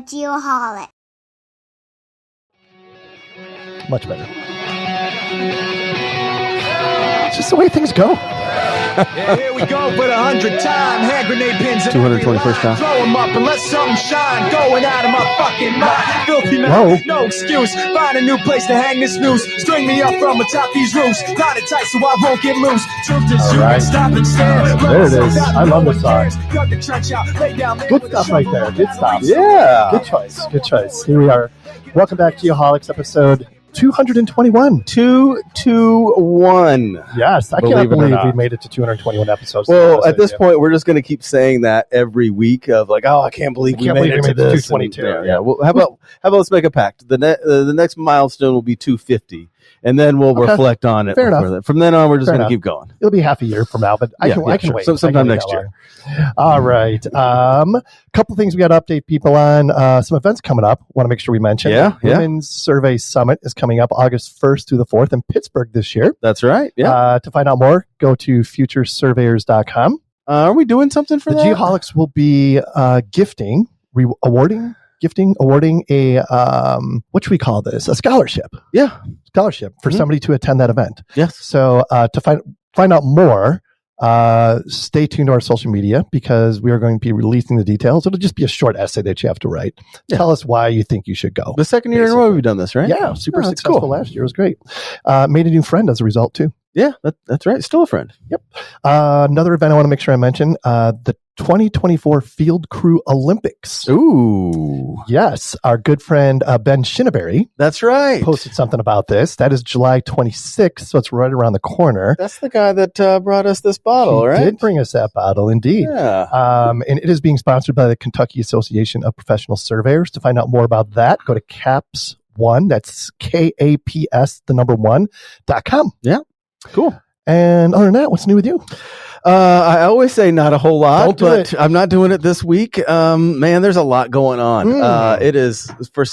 Geoholic. Much better. It's just the way things go. Yeah, here we go for the 100th time. Hand grenade pins. 221st time. Throw them up and let something shine. Going out of my fucking mind. Filthy mouth, no excuse. Find a new place to hang this noose. String me up from atop these roofs. Tie it tight so I won't get loose. Truth is you can stop and stare. There it is. I love this song. Good stuff right there. Good stuff. Yeah. Good choice. Good choice. Here we are. Welcome back to Geoholics episode 221. 221. Yes, I can't believe we made it to 221 episodes. Well, at this point, we're just going to keep saying that every week of like, oh, I can't believe we made it to this. 222. Yeah. Well, how about let's make a pact? The next milestone will be 250. And then we'll reflect on it. Fair enough. From then on, we're just going to keep going. It'll be half a year from now, but I can wait. So sometime next year. All right. Couple things we got to update people on. Some events coming up. Want to make sure we mention. Women's Survey Summit is coming up August 1st through the 4th in Pittsburgh this year. That's right. Yeah. To find out more, go to futuresurveyors.com. Are we doing something for the that? The Geoholics will be awarding a what should we call this? A scholarship. Yeah. Scholarship for somebody to attend that event. Yes. So to find out more, stay tuned to our social media because we are going to be releasing the details. It'll just be a short essay that you have to write. Yeah. Tell us why you think you should go. The second year in a row we've done this, right? Yeah. Super successful last year. It was great. Made a new friend as a result too. Yeah, that's right. Still a friend. Yep. Another event I want to make sure I mention, the 2024 Field Crew Olympics. Ooh. Yes. Our good friend, Ben Shinneberry. That's right. Posted something about this. That is July 26th, so it's right around the corner. That's the guy that brought us this bottle, right? He did bring us that bottle, indeed. Yeah. And it is being sponsored by the Kentucky Association of Professional Surveyors. To find out more about that, go to KAPS1, that's KAPS, the number 1.com. Yeah. Cool. And other than that, what's new with you? I always say not a whole lot, but I'm not doing it this week. Man, there's a lot going on. It is for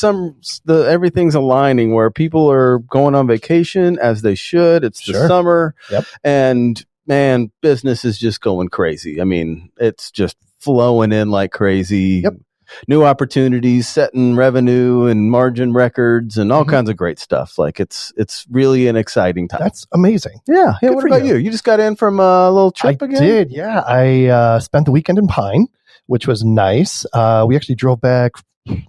everything's aligning where people are going on vacation as they should. It's the summer. Yep. And man, business is just going crazy. I mean, it's just flowing in like crazy. Yep. New opportunities, setting revenue and margin records and all kinds of great stuff. Like it's really an exciting time. That's amazing. Yeah. What about you? You just got in from a little trip again? I did. Yeah. I spent the weekend in Pine, which was nice. We actually drove back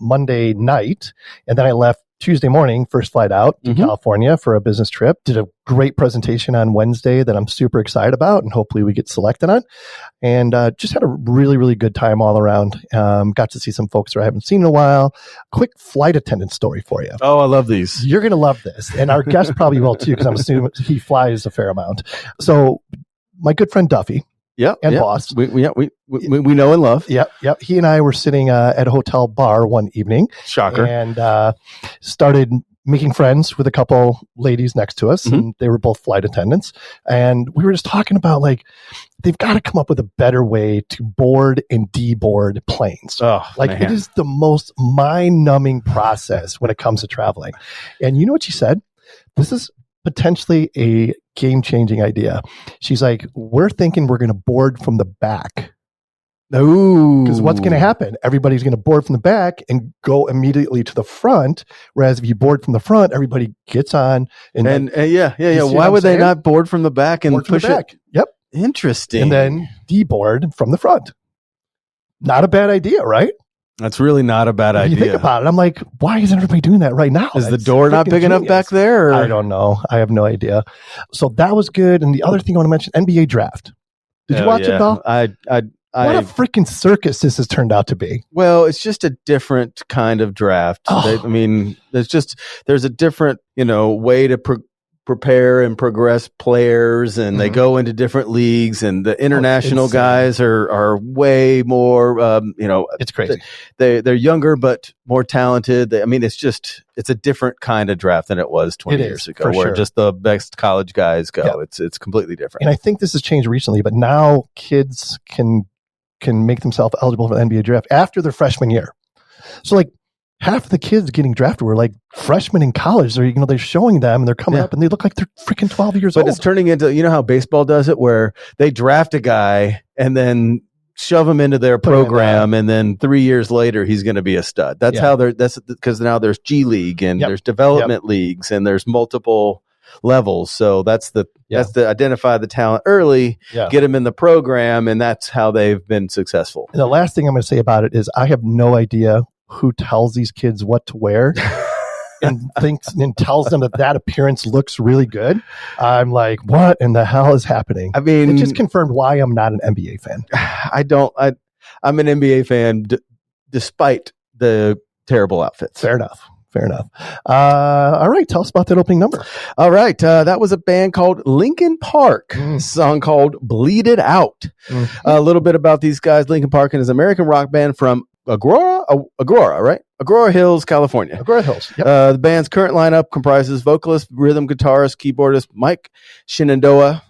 Monday night and then I left Tuesday morning, first flight out to California for a business trip. Did a great presentation on Wednesday that I'm super excited about and hopefully we get selected on. And just had a really, really good time all around. Got to see some folks that I haven't seen in a while. Quick flight attendant story for you. Oh, I love these. You're going to love this. And our guest probably will too, because I'm assuming he flies a fair amount. So my good friend Duffy. And boss. We know and love. Yep. He and I were sitting at a hotel bar one evening. Shocker. And started making friends with a couple ladies next to us. And they were both flight attendants. And we were just talking about they've got to come up with a better way to board and deboard planes. Oh, it is the most mind-numbing process when it comes to traveling. And you know what she said? This is potentially a game-changing idea. She's like, we're thinking we're going to board from the back. Ooh. Because what's going to happen? Everybody's going to board from the back and go immediately to the front. Whereas if you board from the front, everybody gets on. And Why would they not board from the back and push it? Yep. Interesting. And then deboard from the front. Not a bad idea, right? That's really not a bad idea. You think about it. I'm like, why isn't everybody doing that right now? Is the door not big enough back there? Or? I don't know. I have no idea. So that was good. And the other thing I want to mention, NBA draft. Did you watch it, Bill? What a freaking circus this has turned out to be. Well, it's just a different kind of draft. There's a different, way to prepare and progress players, and they go into different leagues, and the international guys are way more, it's crazy. They're younger, but more talented. It's a different kind of draft than it was 20 years ago, where just the best college guys go. Yeah. It's completely different. And I think this has changed recently, but now kids can make themselves eligible for the NBA draft after their freshman year. So half the kids getting drafted were freshmen in college. They're showing them and they're coming up and they look like they're freaking 12 years old. But it's turning into, how baseball does it, where they draft a guy and then shove him into their Put him in program, and then 3 years later he's going to be a stud. That's how that's because now there's G League and there's development leagues and there's multiple levels. So that's the identify the talent early, get them in the program, and that's how they've been successful. And the last thing I'm going to say about it is I have no idea who tells these kids what to wear. And thinks and tells them that appearance looks really good. I'm like, what in the hell is happening? I mean, it just confirmed why I'm not an NBA fan. I'm an NBA fan despite the terrible outfits. Fair enough. All right, tell us about that opening number. All right, that was a band called Linkin Park. A song called "Bleed It Out." A little bit about these guys. Linkin Park is an American rock band from Aurora, right? Aurora Hills, California. Aurora Hills. Yep. The band's current lineup comprises vocalist, rhythm guitarist, keyboardist Mike Shenandoah,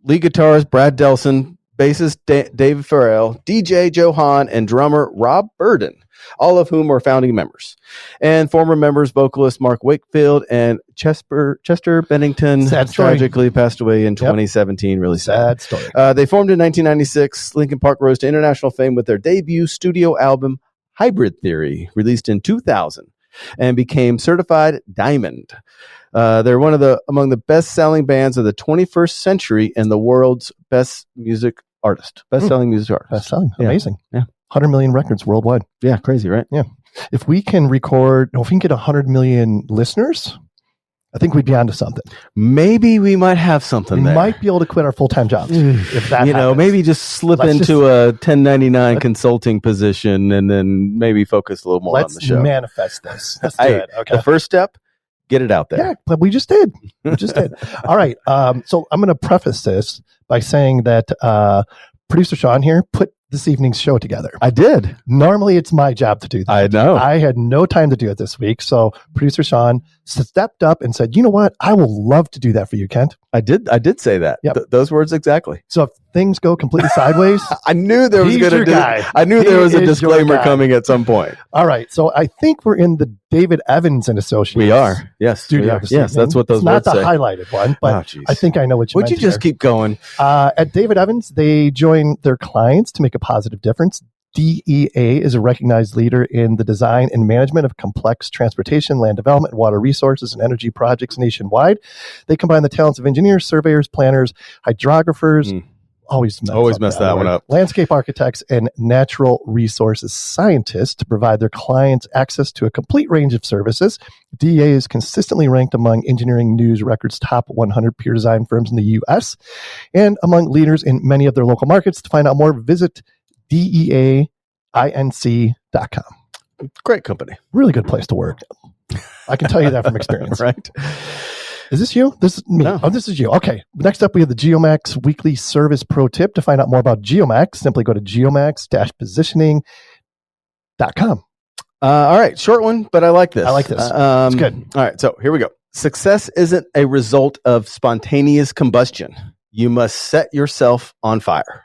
lead guitarist Brad Delson, bassist Dave Farrell, DJ Joe Hahn, and drummer Rob Burden, all of whom are founding members. And former members, vocalist Mark Wakefield and Chester Bennington, tragically passed away in 2017. Really sad story. They formed in 1996. Linkin Park rose to international fame with their debut studio album, Hybrid Theory, released in 2000, and became certified diamond. They're among the best-selling bands of the 21st century and the world's best-selling music artist. Best-selling. Amazing. Yeah. 100 million records worldwide. Yeah, crazy, right? Yeah. If we can get 100 million listeners, I think we'd be onto something. Maybe we might have something there. We might be able to quit our full-time jobs if that happens. Maybe just slip into a 1099 consulting position and then maybe focus a little more on the show. Let's manifest this. Let's do it. Okay. The first step, get it out there. Yeah, but we just did. All right. So I'm going to preface this by saying that producer Sean here put this evening's show together. I did. Normally it's my job to do that. I know. I had no time to do it this week. So producer Sean stepped up and said, you know what? I will love to do that for you, Kent. I did say that. Yep. Those words exactly. So if things go completely sideways, I knew there was a disclaimer coming at some point. All right. So I think we're in the David Evans and Associates. We are. Yes. Studio. Yes, that's what those words say. It's not the highlighted one, but I think I know what you meant. Would you just keep going? At David Evans, they join their clients to make a positive difference. DEA is a recognized leader in the design and management of complex transportation, land development, water resources, and energy projects nationwide. They combine the talents of engineers, surveyors, planners, hydrographers, always mess that one up, landscape architects, and natural resources scientists to provide their clients access to a complete range of services. DEA is consistently ranked among Engineering News Record's top 100 peer design firms in the U.S. and among leaders in many of their local markets. To find out more, visit DEAINC.com. Great company. Really good place to work. I can tell you that from experience. Right. Is this you? This is me. No. Oh, this is you. Okay. Next up, we have the Geomax Weekly Service Pro Tip. To find out more about Geomax, simply go to geomax-positioning.com. All right. Short one, but I like this. It's good. All right. So here we go. Success isn't a result of spontaneous combustion. You must set yourself on fire.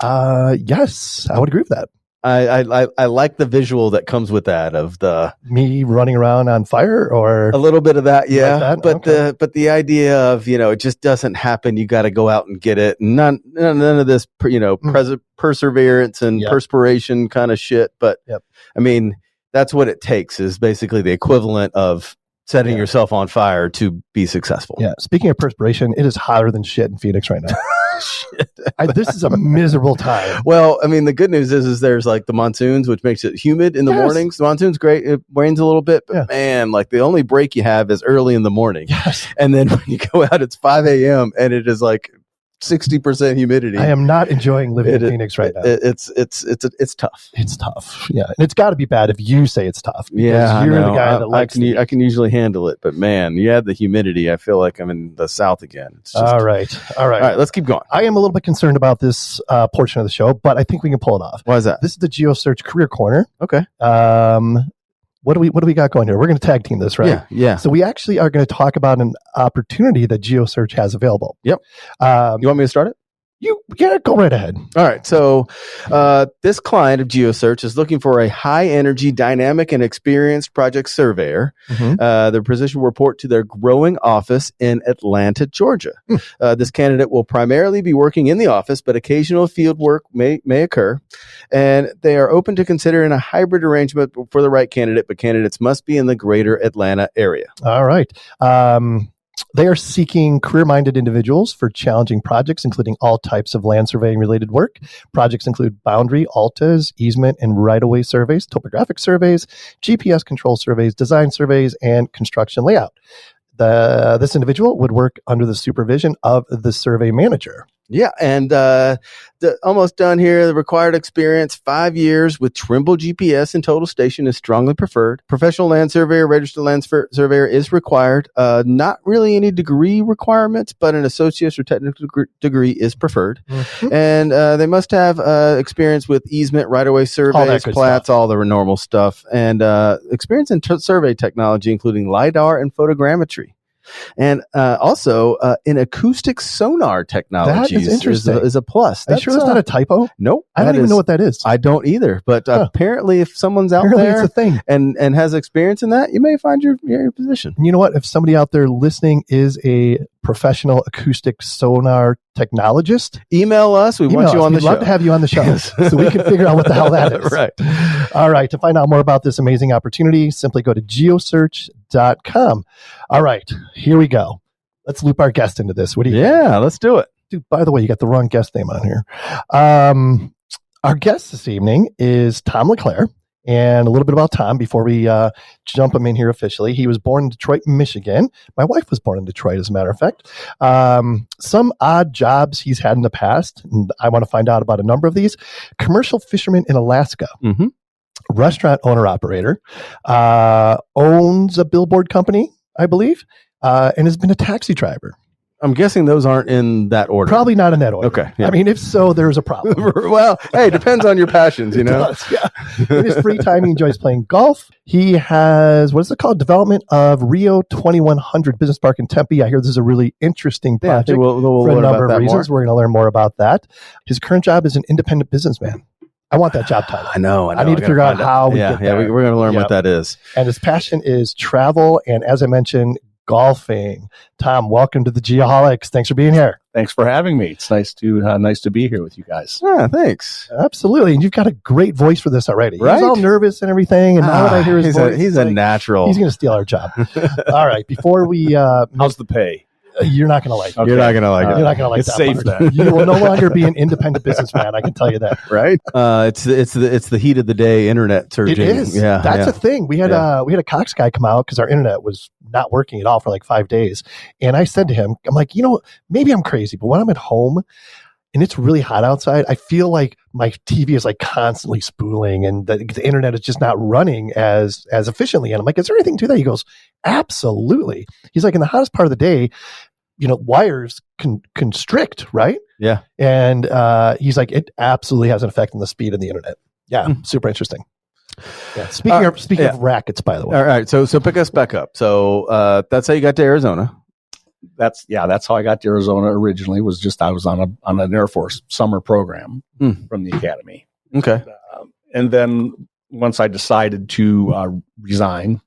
Yes, I would agree with that. I like the visual that comes with that of me running around on fire, or a little bit of that, yeah. Like that? But the idea of it just doesn't happen. You got to go out and get it. None of this perseverance and perspiration kind of shit. But I mean, that's what it takes. Is basically the equivalent of setting yourself on fire to be successful. Yeah. Speaking of perspiration, it is hotter than shit in Phoenix right now. Shit. This is a miserable time. Well, I mean, the good news is there's like the monsoons, which makes it humid in the mornings. The monsoon's great. It rains a little bit, but man, like the only break you have is early in the morning. Yes. And then when you go out, it's 5 a.m. and it is like 60% humidity. I am not enjoying living in Phoenix right now. It's tough. It's tough. Yeah. And it's got to be bad if you say it's tough. Yeah. You're the guy that likes I can usually handle it, but man, you add the humidity. I feel like I'm in the South again. It's just, All right. Let's keep going. I am a little bit concerned about this portion of the show, but I think we can pull it off. Why is that? This is the GeoSearch Career Corner. Okay. What do we got going here? We're going to tag team this, right? Yeah. So we actually are going to talk about an opportunity that GeoSearch has available. Yep. You want me to start it? Go right ahead. All right. So this client of GeoSearch is looking for a high-energy, dynamic, and experienced project surveyor. Their position will report to their growing office in Atlanta, Georgia. This candidate will primarily be working in the office, but occasional field work may occur. And they are open to considering a hybrid arrangement for the right candidate, but candidates must be in the greater Atlanta area. All right. They are seeking career-minded individuals for challenging projects, including all types of land surveying-related work. Projects include boundary, altas, easement, and right-of-way surveys, topographic surveys, GPS control surveys, design surveys, and construction layout. This individual would work under the supervision of the survey manager. Yeah, and almost done here. The required experience, 5 years with Trimble GPS and Total Station is strongly preferred. Professional land surveyor, registered land surveyor is required. Not really any degree requirements, but an associate's or technical degree is preferred. And they must have experience with easement, right-of-way surveys, plats, all the normal stuff, and experience in survey technology, including LiDAR and photogrammetry. And also in acoustic sonar technologies that is interesting. Is a plus. Are you sure that's not a typo? Nope. I don't even know what that is. I don't either. But apparently if someone's out it's there a thing. and has experience in that, you may find your position. And you know what? If somebody out there listening is a professional acoustic sonar technologist, email us. We want you on the show. We'd love to have you on the show so we can figure out what the hell that is. Right. All right. To find out more about this amazing opportunity, simply go to geosearch.com. All right. Here we go. Let's loop our guest into this. What do you think? Yeah, let's do it. Dude, by the way, you got the wrong guest name on here. Our guest this evening is Tom Leclair. And a little bit about Tom before we jump him in here officially. He was born in Detroit, Michigan. My wife was born in Detroit, as a matter of fact. Some odd jobs he's had in the past, and I want to find out about a number of these. Commercial fisherman in Alaska. Restaurant owner-operator. Owns a billboard company, I believe, and has been a taxi driver. I'm guessing those aren't in that order. Probably not in that order. Okay. Yeah. I mean, if so, there's a problem. Well, hey, depends on your passions, you know? In his free time, he enjoys playing golf. He has, what is it called? Development of Rio 2100 Business Park in Tempe. I hear this is a really interesting project we'll for a number of reasons. More. We're going to learn more about that. His current job is an independent businessman. I want that job title. I know. I need to figure out how we get there. We're going to learn what that is. And his passion is travel and, as I mentioned, golfing. Tom, welcome to the Geoholics. Thanks for being here. Thanks for having me. It's nice to be here with you guys. Yeah, thanks. Absolutely. And you've got a great voice for this already. Right? He's all nervous and everything. And now that I hear his voice, he's a natural. He's going to steal our job. All right. Before we... how's the pay? You're not going to like it. Okay. You're not going to like it. You're not going to like it's that safe part. then. You will no longer be an independent businessman. I can tell you that. Right? It's the heat of the day internet surging. It is. Yeah, that's a thing. We had a Cox guy come out because our internet was not working at all for like 5 days. And I said to him, I'm like, maybe I'm crazy, but when I'm at home and it's really hot outside, I feel like my TV is like constantly spooling and the internet is just not running as efficiently. And I'm like, is there anything to that? He goes, absolutely. He's like, in the hottest part of the day, wires constrict, right? Yeah. And he's like, it absolutely has an effect on the speed of the internet. Yeah. Super interesting. Yeah. Speaking of rackets, by the way. All right. So pick us back up. So that's how you got to Arizona. That's how I got to Arizona originally. I was on an Air Force summer program from the academy. Okay. And then once I decided to resign,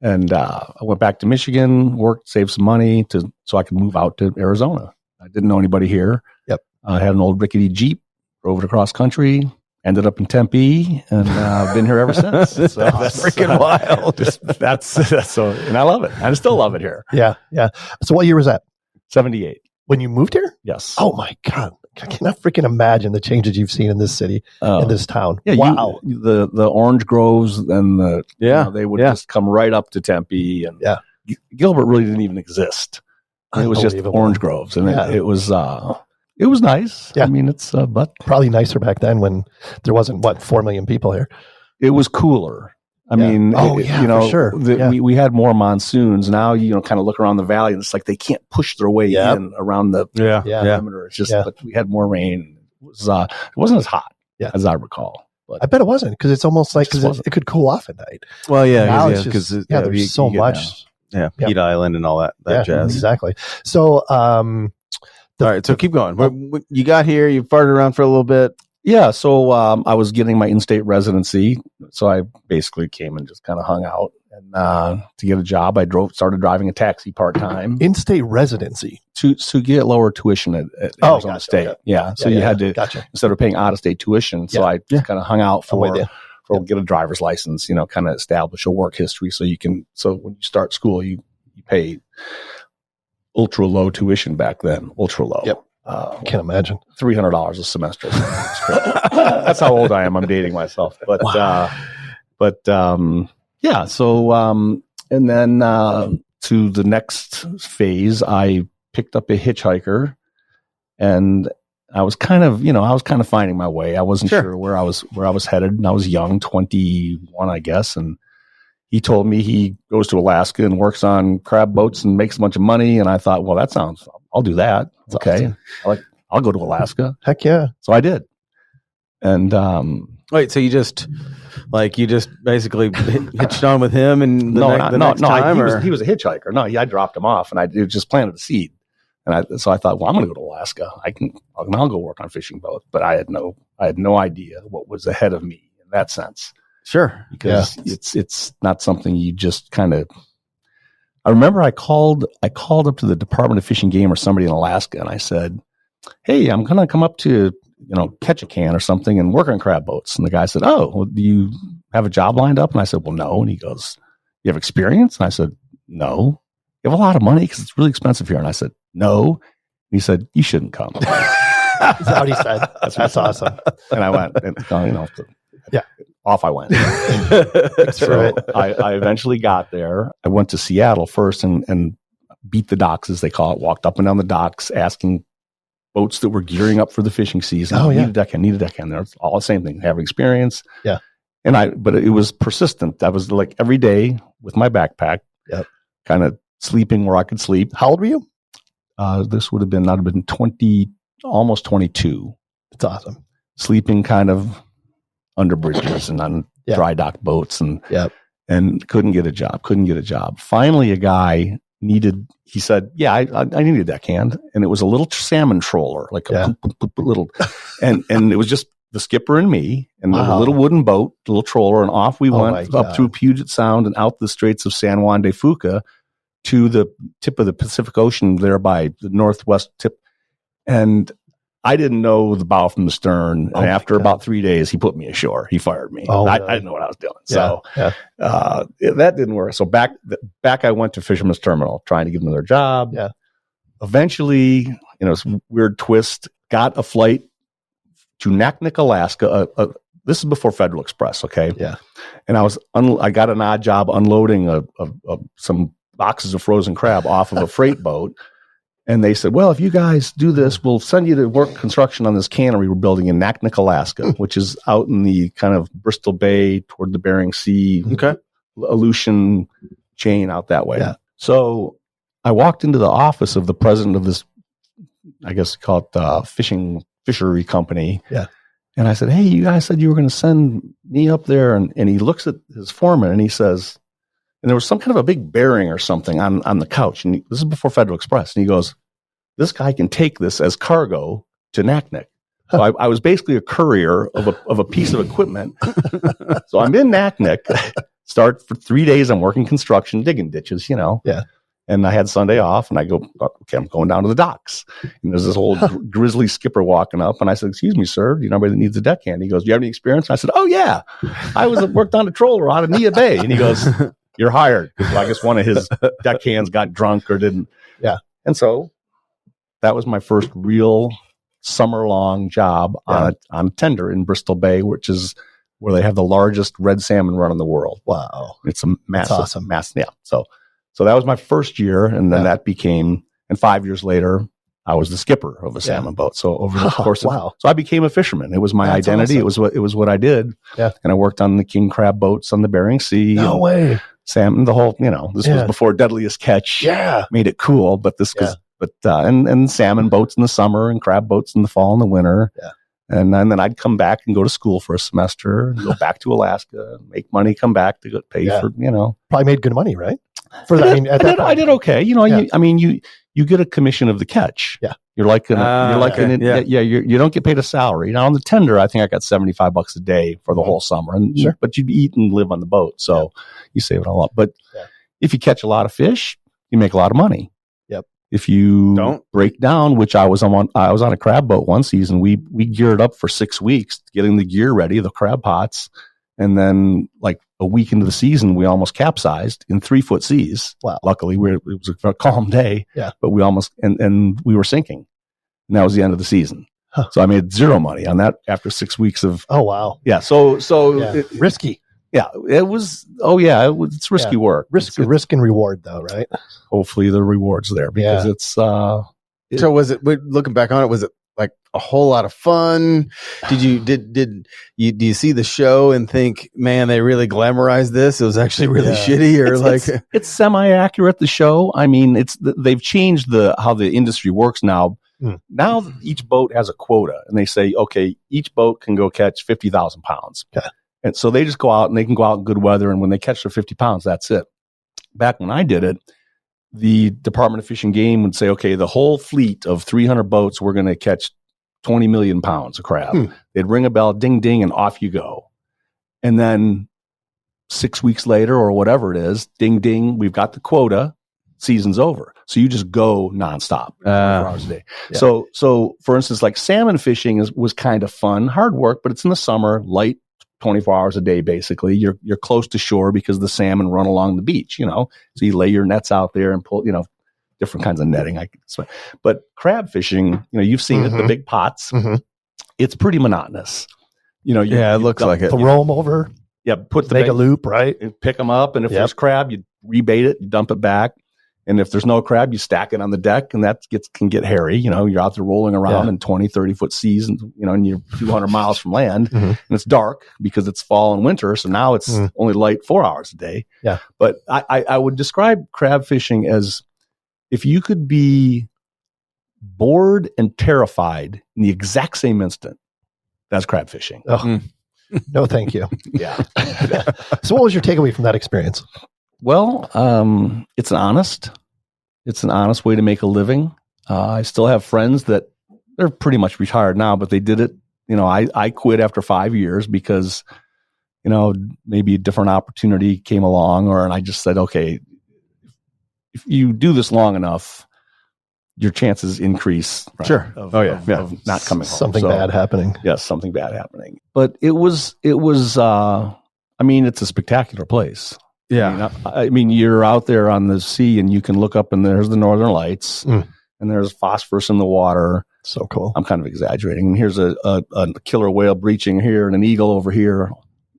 and I went back to Michigan, worked, saved some money so I could move out to Arizona. I didn't know anybody here. Yep. I had an old rickety Jeep, drove it across country, ended up in Tempe, and I've been here ever since. So that's freaking wild. That's so, and I love it. I still love it here. Yeah, yeah. So what year was that? 78. When you moved here? Yes. Oh my God. I cannot freaking imagine the changes you've seen in this city, in this town. Yeah, wow. The orange groves and they would just come right up to Tempe, and Gilbert really didn't even exist. It was just orange groves, and it was nice. Yeah. I mean, it's but probably nicer back then when there wasn't 4 million people here. It was cooler. I mean, for sure. We had more monsoons. Now, kind of look around the valley, and it's like they can't push their way in around the perimeter. It's just, but we had more rain. It wasn't as hot as I recall. But I bet it wasn't, because it's almost like it could cool off at night. Well, now it's just, there's so much. Pete Island and all that jazz. Exactly. So, All right, so keep going. When you got here, you farted around for a little bit. Yeah, so I was getting my in-state residency, so I basically came and just kind of hung out. And to get a job, I started driving a taxi part-time. In-state residency? To get lower tuition at Arizona State. Okay. Yeah, so you had to, instead of paying out-of-state tuition, so I just kind of hung out for get a driver's license, kind of establish a work history so when you start school, you pay ultra low tuition back then, ultra low. Yep. Can't imagine. $300 a semester. That's how old I am. I'm dating myself. But, yeah. So, and then to the next phase, I picked up a hitchhiker, and I was kind of finding my way. I wasn't sure where I was headed, and I was young, 21, I guess, and he told me he goes to Alaska and works on crab boats and makes a bunch of money. And I thought, well, I'll do that. That's okay. Awesome. I'll go to Alaska. Heck yeah. So I did. And, wait, so you just basically hitched on with him and the next time? He was a hitchhiker. No, I dropped him off and I just planted a seed. And so I thought, well, I'm going to go to Alaska. I'll go work on fishing boats. But I had no idea what was ahead of me in that sense. Sure. Because it's not something you just kind of. I remember I called up to the Department of Fish and Game or somebody in Alaska, and I said, hey, I'm going to come up to, catch a can or something and work on crab boats. And the guy said, oh, well, do you have a job lined up? And I said, well, no. And he goes, you have experience? And I said, no. You have a lot of money because it's really expensive here. And I said, no. And he said, you shouldn't come. That's what he said. That's awesome. And I went, off I went. So I eventually got there. I went to Seattle first and beat the docks, as they call it. Walked up and down the docks asking boats that were gearing up for the fishing season. Oh, need a deckhand. They're all the same thing. Having experience. Yeah. But it was persistent. I was like every day with my backpack. Yep. Kind of sleeping where I could sleep. How old were you? This would have been 20, almost 22. That's awesome. Sleeping kind of under bridges and on dry dock boats and couldn't get a job. Finally, a guy he said, I need a deckhand. And it was a little salmon trawler, like a little, and it was just the skipper and me and a little wooden boat, little trawler. And off we went up through Puget Sound and out the Straits of San Juan de Fuca to the tip of the Pacific Ocean there by the northwest tip. And I didn't know the bow from the stern. And after about 3 days, he put me ashore. He fired me. I didn't know what I was doing. So that didn't work. So back I went to Fisherman's Terminal trying to give them their job. Yeah. Eventually, it's a weird twist, got a flight to Naknek, Alaska. This is before Federal Express. Okay. Yeah. And I got an odd job unloading some boxes of frozen crab off of a freight boat. And they said, well, if you guys do this, we'll send you to work construction on this cannery we're building in Naknek, Alaska, which is out in the kind of Bristol Bay toward the Bering Sea, Aleutian chain out that way. Yeah. So I walked into the office of the president of this, I guess call it fishery company. Yeah. And I said, hey, you guys said you were going to send me up there. And he looks at his foreman and he says, and there was some kind of a big bearing or something on the couch. And this is before Federal Express. And he goes, this guy can take this as cargo to Naknek. So I was basically a courier of a piece of equipment. So I'm in Naknek, start for 3 days. I'm working construction, digging ditches, Yeah. And I had Sunday off and I go, okay, I'm going down to the docks. And there's this old grizzly skipper walking up. And I said, excuse me, sir, do you know anybody that needs a deckhand? He goes, do you have any experience? And I said, oh yeah, I worked on a trawler out of Nia Bay. And he goes, you're hired. So I guess one of his deckhands got drunk or didn't. Yeah. And so that was my first real summer-long job on a tender in Bristol Bay, which is where they have the largest red salmon run in the world. Wow. It's a massive, awesome. Yeah. So that was my first year. And then that became, and 5 years later, I was the skipper of a salmon boat. So over the course of, so I became a fisherman. It was my identity. Awesome. It was what I did. Yeah. And I worked on the king crab boats on the Bering Sea. No way. Salmon, the whole, this was before Deadliest Catch made it cool, but and salmon boats in the summer and crab boats in the fall and the winter. Yeah. And then I'd come back and go to school for a semester and go back to Alaska, make money, come back to go pay for, Probably made good money, right? For that, I did okay. You you get a commission of the catch. Yeah. You don't get paid a salary. Now on the tender, I think I got $75 a day for the whole summer, and but you eat and live on the boat, so you save it all up. But if you catch a lot of fish, you make a lot of money. Yep. If you don't break down, which I was on a crab boat one season, we geared up for 6 weeks, getting the gear ready, the crab pots, and then like a week into the season, we almost capsized in 3-foot seas. Wow. Luckily, it was a calm day. Yeah. But we almost and we were sinking, and that was the end of the season. Huh. So I made zero money on that after 6 weeks of. Oh wow. Yeah. So risky. Yeah, it was. Oh yeah, it's risky work. Risk and reward, though, right? Hopefully, the reward's there because it's. So was it? Looking back on it, was it like a whole lot of fun? Do you see the show and think, man, they really glamorized this? It was actually really shitty, or it's semi-accurate. The show. I mean, they've changed how the industry works now. Now each boat has a quota, and they say, okay, each boat can go catch 50,000 pounds. Okay. And so they just go out and they can go out in good weather. And when they catch their 50 pounds, that's it. Back when I did it, the Department of Fish and Game would say, okay, the whole fleet of 300 boats, we're going to catch 20 million pounds of crab. They'd ring a bell, ding, ding, and off you go. And then 6 weeks later or whatever it is, ding, ding, we've got the quota. Season's over. So you just go nonstop, 24 hours a day. Yeah. So for instance, like salmon fishing was kind of fun, hard work, but it's in the summer, light, 24 hours a day, basically. You're close to shore because the salmon run along the beach, so you lay your nets out there and pull, different kinds of netting. But crab fishing, you've seen it, the big pots. It's pretty monotonous. It looks like it. Throw them over. Yeah, make a loop, right? And pick them up, and if there's crab, you rebait it, you dump it back. And if there's no crab, you stack it on the deck, and that can get hairy. You're out there rolling around in 20, 30-foot seas, and you're 200 miles from land, and it's dark because it's fall and winter. So now it's only light 4 hours a day. Yeah. But I would describe crab fishing as if you could be bored and terrified in the exact same instant, that's crab fishing. Oh, no, thank you. Yeah. So what was your takeaway from that experience? Well, it's an honest way to make a living. I still have friends that they're pretty much retired now, but they did it. I quit after 5 years because, maybe a different opportunity came along, and I just said, okay, if you do this long enough, your chances increase. Right, sure. Of not coming home. Something bad happening. Yes, something bad happening. But it was, it's a spectacular place. Yeah. I mean, you're out there on the sea and you can look up and there's the northern lights and there's phosphorus in the water. So cool. I'm kind of exaggerating. And here's a killer whale breaching here and an eagle over here.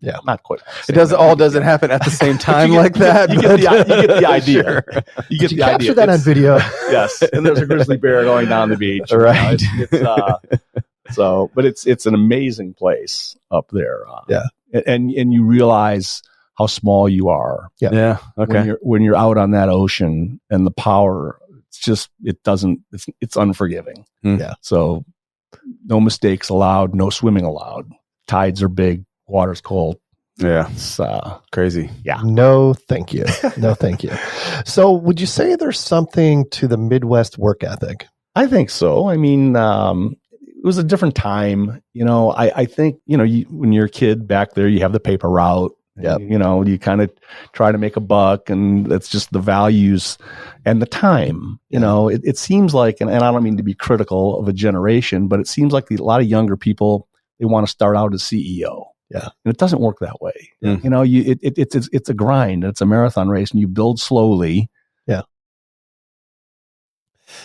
Yeah. Not quite. It doesn't happen at the same time like that. You get the idea. Sure. You get Did the idea. Capture that on video. Yes. And there's a grizzly bear going down the beach. Right. But it's an amazing place up there. Yeah. And you realize how small you are. Yeah. Okay. When you're out on that ocean and the power, it's unforgiving. Yeah. So no mistakes allowed, no swimming allowed. Tides are big, water's cold. Yeah. It's crazy. Yeah. No, thank you. No, thank you. So would you say there's something to the Midwest work ethic? I think so. I mean, it was a different time. I think, when you're a kid back there, you have the paper route. Yeah. You kind of try to make a buck, and that's just the values and the time. It seems like, and I don't mean to be critical of a generation, but it seems like a lot of younger people, they want to start out as CEO. Yeah. And it doesn't work that way. Mm. It's a grind. It's a marathon race, and you build slowly. Yeah.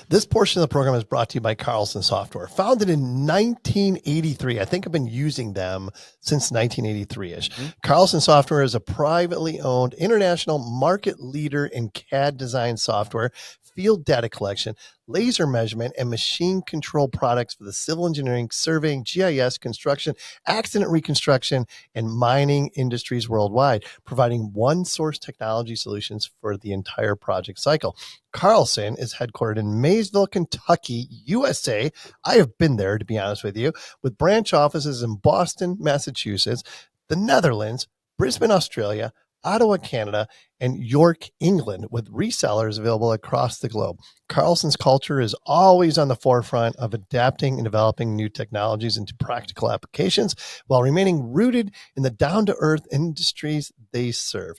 This portion of the program is brought to you by Carlson Software. Founded in 1983. I think I've been using them since 1983-ish. Mm-hmm. Carlson Software is a privately owned international market leader in CAD design software, field data collection, laser measurement, and machine control products for the civil engineering, surveying, GIS, construction, accident reconstruction, and mining industries worldwide, providing one source technology solutions for the entire project cycle. Carlson is headquartered in Maysville, Kentucky, USA. I have been there, to be honest with you, with branch offices in Boston, Massachusetts, the Netherlands, Brisbane, Australia, Ottawa, Canada, and York, England, with resellers available across the globe. Carlson's culture is always on the forefront of adapting and developing new technologies into practical applications while remaining rooted in the down-to-earth industries they serve.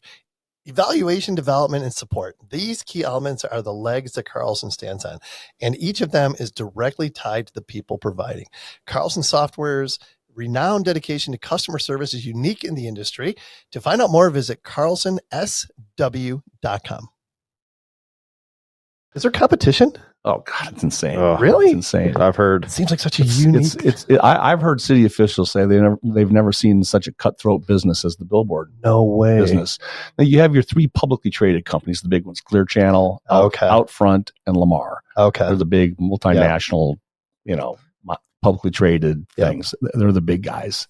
Evaluation, development, and support. These key elements are the legs that Carlson stands on, and each of them is directly tied to the people providing. Carlson Software's renowned dedication to customer service is unique in the industry. To find out more, visit carlsonsw.com. Is there competition? Oh God, it's insane. Really? It's insane. I've heard. It seems like such a unique. I've heard city officials say they've never seen such a cutthroat business as the billboard. No way. Business. Now you have your three publicly traded companies, the big ones: Clear Channel, Outfront, and Lamar. Okay, they're the big multinational, publicly traded things. They're the big guys,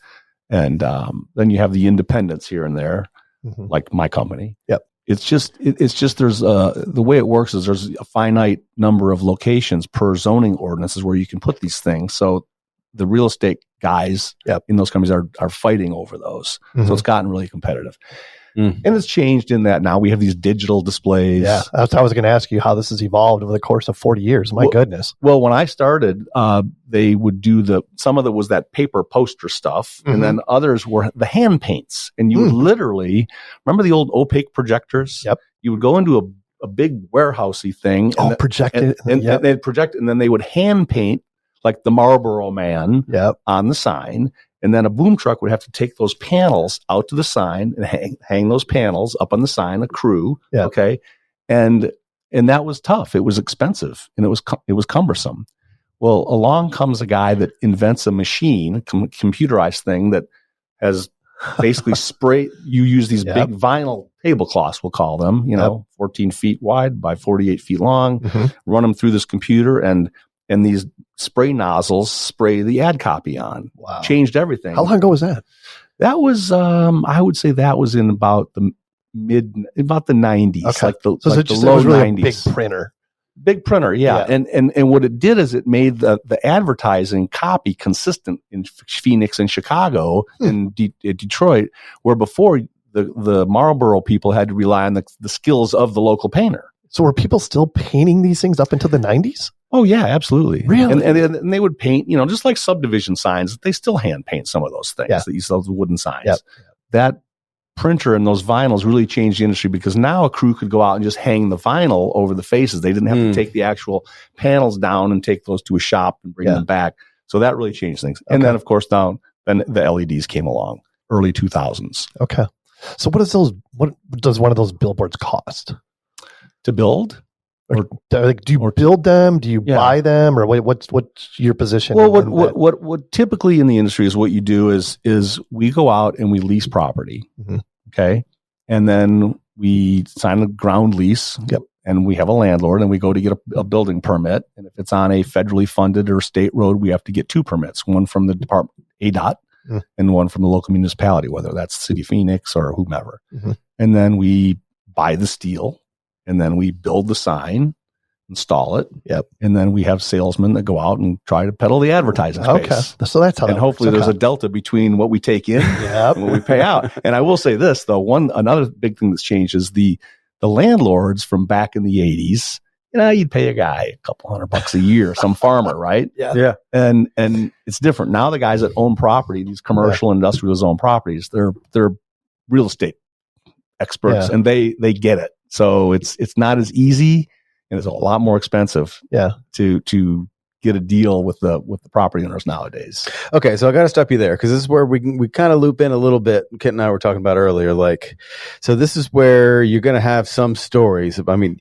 and then you have the independents here and there, like my company. Yep. It's just there's the way it works is there's a finite number of locations per zoning ordinances where you can put these things. So the real estate guys in those companies are fighting over those. So it's gotten really competitive. And it's changed in that now we have these digital displays. Yeah, I was going to ask you how this has evolved over the course of 40 years. My goodness. Well, when I started, they would do some of it was that paper poster stuff, and then others were the hand paints. And you would literally, remember the old opaque projectors? Yep. You would go into a big warehousey thing. Project it. And they'd project, and then they would hand paint like the Marlboro Man on the sign. And then a boom truck would have to take those panels out to the sign and hang those panels up on the sign, a crew. Yeah. Okay. And that was tough. It was expensive and it was cumbersome. Well, along comes a guy that invents a machine, a computerized thing that has basically you use these big vinyl tablecloths, we'll call them, 14 feet wide by 48 feet long, run them through this computer and these spray nozzles spray the ad copy on. Wow. Changed everything. How long ago was that? That was, I would say that was in about the 90s. Okay. Like the low really 90s. A big printer. Big printer, yeah. And what it did is it made the advertising copy consistent in Phoenix and Chicago and Detroit, where before the Marlboro people had to rely on the skills of the local painter. So were people still painting these things up into the 90s? Oh yeah, absolutely. Really? And they would paint, just like subdivision signs, they still hand paint some of those things. Yeah. That you sell the wooden signs. Yep. That printer and those vinyls really changed the industry because now a crew could go out and just hang the vinyl over the faces. They didn't have to take the actual panels down and take those to a shop and bring them back. So that really changed things. Okay. And then of course then the LEDs came along, early 2000s. Okay. So what does one of those billboards cost? To build? Or do you build them? Do you buy them? Or what's your position? Well, what typically in the industry is what you do is we go out and we lease property. Okay. And then we sign a ground lease. Yep. And we have a landlord and we go to get a building permit. And if it's on a federally funded or state road, we have to get two permits, one from the department, ADOT, and one from the local municipality, whether that's City of Phoenix or whomever. And then we buy the steel. And then we build the sign, install it. Yep. And then we have salesmen that go out and try to peddle the advertising space. Okay. So that's how. And hopefully there's a delta between what we take in and what we pay out. And I will say this though, another big thing that's changed is the landlords from back in the 80s. You'd pay a guy a couple $100 a year, some farmer, right? Yeah. And it's different now. The guys that own property, these commercial industrial zone properties, they're real estate experts, and they get it. So it's not as easy, and it's a lot more expensive. To get a deal with the property owners nowadays. Okay, so I got to stop you there because this is where we kind of loop in a little bit. Kent and I were talking about earlier, so this is where you're going to have some stories. I mean,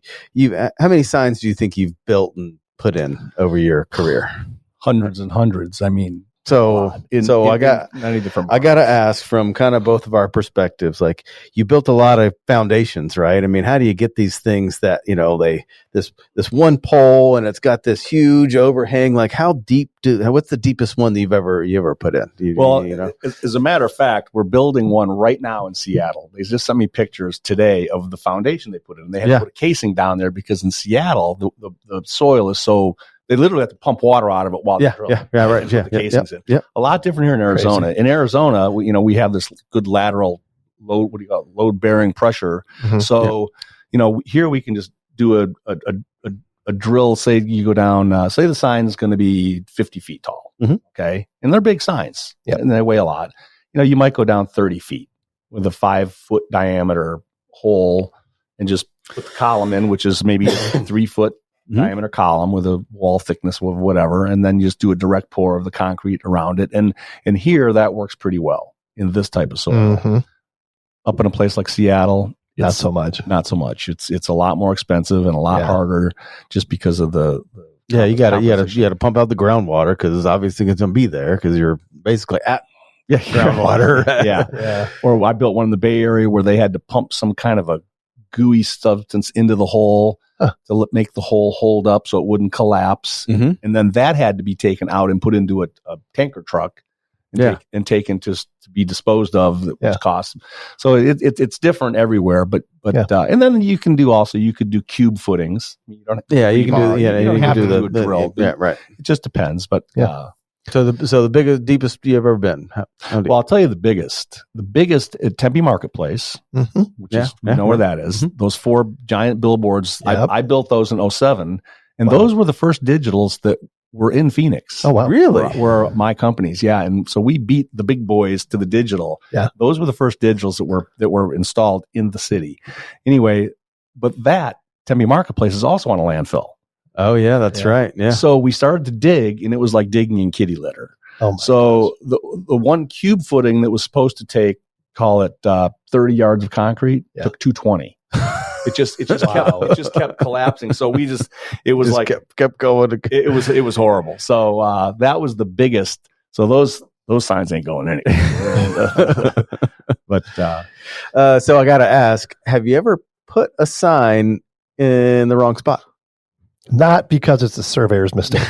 how many signs do you think you've built and put in over your career? Hundreds and hundreds. I mean. I got to ask from kind of both of our perspectives, you built a lot of foundations, right? I mean, how do you get these things that, this one pole and it's got this huge overhang, how deep what's the deepest one that you ever put in? As a matter of fact, we're building one right now in Seattle. They just sent me pictures today of the foundation they put in. They had to put a casing down there because in Seattle, the soil is so, they literally have to pump water out of it while they're drilling. Right. The casings in. A lot different here in Arizona. Crazy. In Arizona, we have this good lateral load bearing pressure. Mm-hmm. So, here we can just do a drill. Say you go down, say the sign is going to be 50 feet tall. Mm-hmm. Okay. And they're big signs and they weigh a lot. You might go down 30 feet with a 5-foot diameter hole and just put the column in, which is maybe a 3-foot diameter column with a wall thickness of whatever. And then you just do a direct pour of the concrete around it. And here that works pretty well in this type of soil. Mm-hmm. Up in a place like Seattle, not so much. It's a lot more expensive and a lot harder just because of the you got to pump out the groundwater because obviously it's going to be there because you're basically at groundwater. yeah. Or I built one in the Bay Area where they had to pump some kind of a gooey substance into the hole to make the hole hold up so it wouldn't collapse. Mm-hmm. And then that had to be taken out and put into a tanker truck and taken to be disposed of, which costs. So it's different everywhere, but and then you could do cube footings. You can do the drill. Yeah, right. It just depends, but So the biggest, deepest you've ever been? Well, I'll tell you the biggest at Tempe Marketplace, which is we know where that is. Mm-hmm. Those 4 giant billboards. Yep. I built those in 2007, and those were the first digitals that were in Phoenix. Oh wow, really? Were my companies? Yeah, and so we beat the big boys to the digital. Yeah, those were the first digitals that were installed in the city. Anyway, but that Tempe Marketplace is also on a landfill. Oh yeah, that's right. Yeah. So we started to dig, and it was like digging in kitty litter. Oh my gosh. The 1 cube footing that was supposed to take, call it 30 yards of concrete, took 220. It just kept collapsing. So it was like kept going. It was horrible. So that was the biggest. So those signs ain't going anywhere. But so I got to ask: have you ever put a sign in the wrong spot? Not because it's a surveyor's mistake.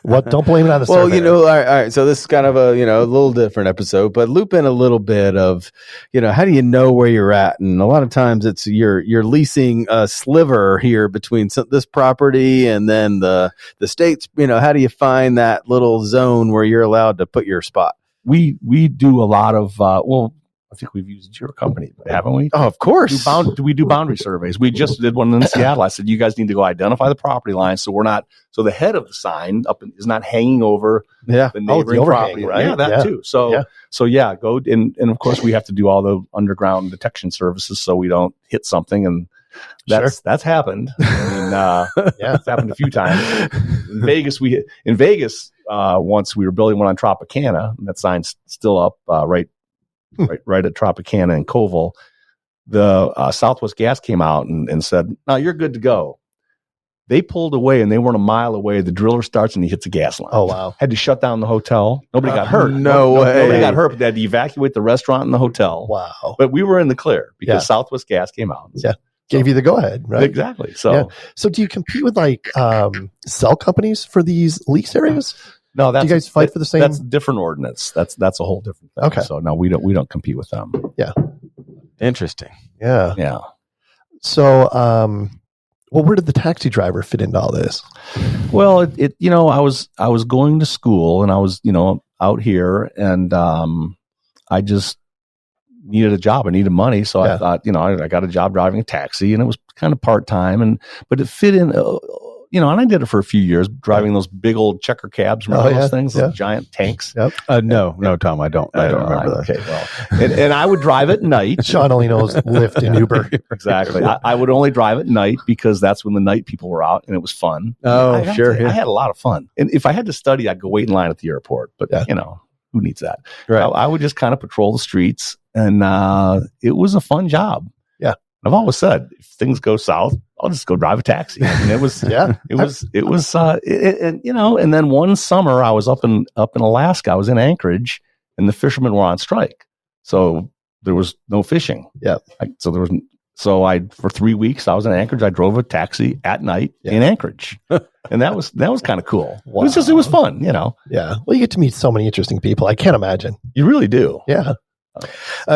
Don't blame it on the surveyor. Well, all right. So this is kind of a little different episode, but loop in a little bit of, how do you know where you're at? And a lot of times it's you're leasing a sliver here between this property and then the states. How do you find that little zone where you're allowed to put your spot? We do a lot of I think we've used your company, haven't we? Oh, of course. We do boundary surveys. We just did one in Seattle. I said, you guys need to go identify the property line so so the head of the sign is not hanging over the neighboring property. Right? Yeah, that too. So go and of course we have to do all the underground detection services so we don't hit something, and that's happened. I mean, it's happened a few times. In Vegas, once we were building one on Tropicana, and that sign's still up right at Tropicana and Colville. The Southwest Gas came out and said, "No, you're good to go." They pulled away, and they weren't a mile away. The driller starts, and he hits a gas line. Oh wow! Had to shut down the hotel. Nobody got hurt. No way. Nobody got hurt. But they had to evacuate the restaurant and the hotel. Wow! But we were in the clear because Southwest Gas came out. Yeah, gave you the go ahead, right? Exactly. So do you compete with cell companies for these lease areas? No, do you guys fight for the same? That's a different ordinance. That's a whole different thing. Okay. So no, we don't compete with them. Yeah. Interesting. Yeah. Yeah. So, where did the taxi driver fit into all this? Well, I was going to school and I was, out here and I just needed a job. I needed money. So I thought, I got a job driving a taxi and it was kind of part-time but it fit in, and I did it for a few years, driving those big old checker cabs. Remember those things, those giant tanks? Yep. No, Tom, I don't remember that. Okay, well, and I would drive at night. Sean only knows Lyft and Uber. Exactly. I would only drive at night because that's when the night people were out and it was fun. Oh, sure. I had a lot of fun. And if I had to study, I'd go wait in line at the airport. But, who needs that? Right. I would just kind of patrol the streets, and it was a fun job. Yeah. I've always said, if things go south, I'll just go drive a taxi. I mean, it was, and then one summer I was up in Alaska. I was in Anchorage, and the fishermen were on strike, so there was no fishing. Yeah. For 3 weeks I was in Anchorage. I drove a taxi at night in Anchorage, and that was kind of cool. Wow. It was fun, Yeah. Well, you get to meet so many interesting people. I can't imagine. You really do. Yeah.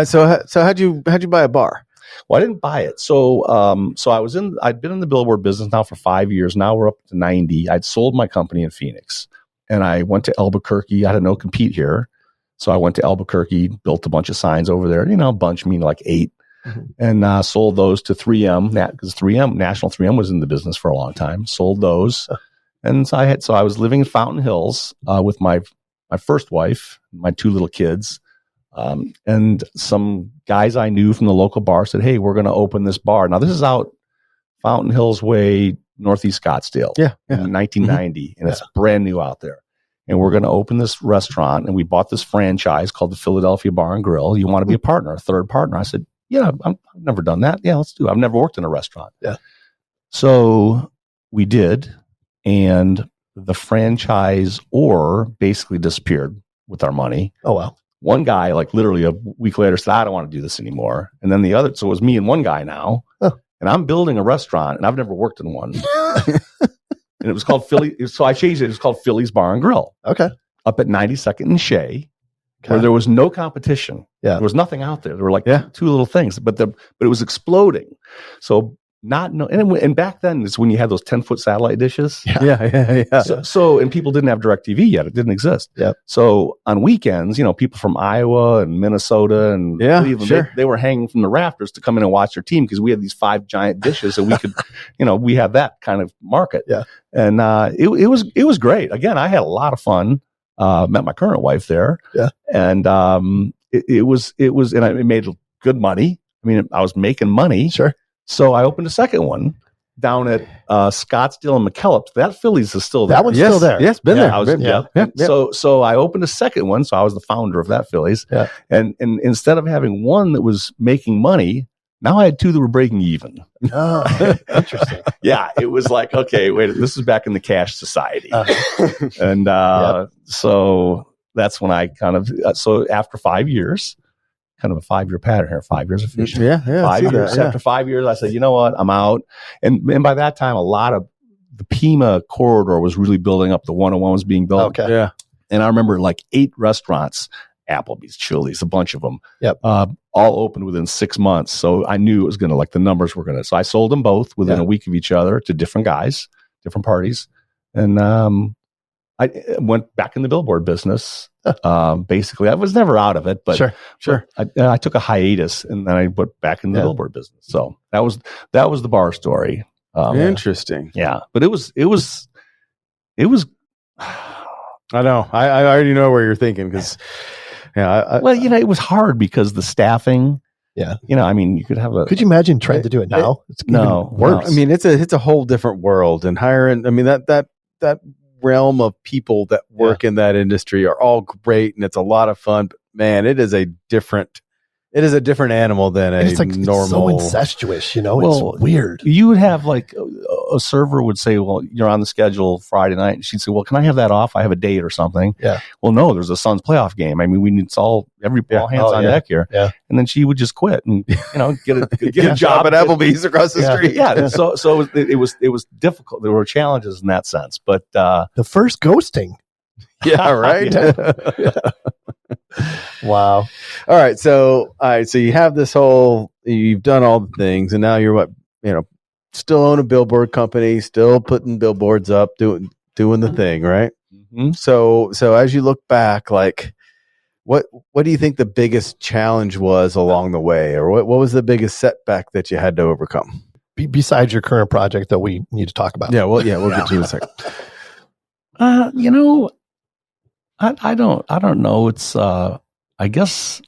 So how'd you buy a bar? Well, I didn't buy it. So I'd been in the billboard business now for 5 years. Now we're up to 90. I'd sold my company in Phoenix, and I went to Albuquerque. I had a no compete here. So I went to Albuquerque, built a bunch of signs over there, a bunch, meaning like 8, and sold those to 3M, because National 3M was in the business for a long time, sold those. And so I was living in Fountain Hills with my first wife, my 2 little kids, and some guys I knew from the local bar said, hey, we're going to open this bar. Now, this is out Fountain Hills Way, Northeast Scottsdale, in 1990, and it's brand new out there. And we're going to open this restaurant, and we bought this franchise called the Philadelphia Bar and Grill. You want to be a partner, a third partner? I said, yeah, I've never done that. Yeah, let's do it. I've never worked in a restaurant. Yeah. So we did, and the franchisor basically disappeared with our money. Oh, wow. One guy, like literally a week later, said, I don't want to do this anymore. And then the other, so it was me and one guy now. Oh. And I'm building a restaurant, and I've never worked in one. And it was called Philly. So I changed it. It was called Philly's Bar and Grill. Okay. Up at 92nd and Shea, where there was no competition. Yeah. There was nothing out there. There were like 2 little things, but it was exploding. So and back then is when you had those 10-foot satellite dishes. Yeah. So and people didn't have DirecTV yet. It didn't exist. Yeah. So on weekends, people from Iowa and Minnesota and Cleveland, they were hanging from the rafters to come in and watch their team, because we had these 5 giant dishes, and we could, we had that kind of market. Yeah. And it was great. Again, I had a lot of fun. Met my current wife there. Yeah. And it was, and I made good money. I mean, I was making money. Sure. So I opened a second one down at Scottsdale and McKellips. That Phillies is still there. That one's still there. Yes, been there. So I opened a second one. So I was the founder of that Phillies. Yeah. And instead of having one that was making money, now I had 2 that were breaking even. Oh, interesting. Yeah, it was like, okay, wait, this is back in the cash society. And so that's when I kind of, so after 5 years, kind of a 5-year pattern here, 5 years of fishing. Yeah. 5 years. After 5 years, I said, you know what, I'm out. And by that time, a lot of the Pima corridor was really building up. The 101 was being built. Okay. Yeah. And I remember like 8 restaurants, Applebee's, Chili's, a bunch of them. Yep. All opened within 6 months. So I knew it was going to, like, the numbers were going to. So I sold them both within a week of each other to different guys, different parties. And I went back in the billboard business. Basically, I was never out of it, but sure. I took a hiatus, and then I went back in the billboard business. So that was the bar story. Interesting. Yeah, but it was. I know. I already know where you're thinking, because. Yeah. It was hard because the staffing. Yeah. I mean, you could have a. Could you imagine trying to do it now? It's worse. No. I mean, it's a whole different world, and hiring. I mean, that realm of people that work in that industry are all great, and it's a lot of fun. But man, it is a different animal than it's like normal. It's so incestuous, it's weird. You would have like a server would say, well, you're on the schedule Friday night. And she'd say, well, can I have that off? I have a date or something. Yeah. Well, no, there's a Suns playoff game. I mean, we need all hands on deck here. Yeah. And then she would just quit and, get a job at Applebee's across the street. Yeah. So it was difficult. There were challenges in that sense, but, the first ghosting. Yeah. Right. Wow. All right. So you have you've done all the things, and now you're still own a billboard company, still putting billboards up, doing the thing, right? Mm-hmm. So as you look back, like what do you think the biggest challenge was along the way, or what was the biggest setback that you had to overcome? Besides your current project that we need to talk about. We'll get to you in a second. I don't know. It's, I guess,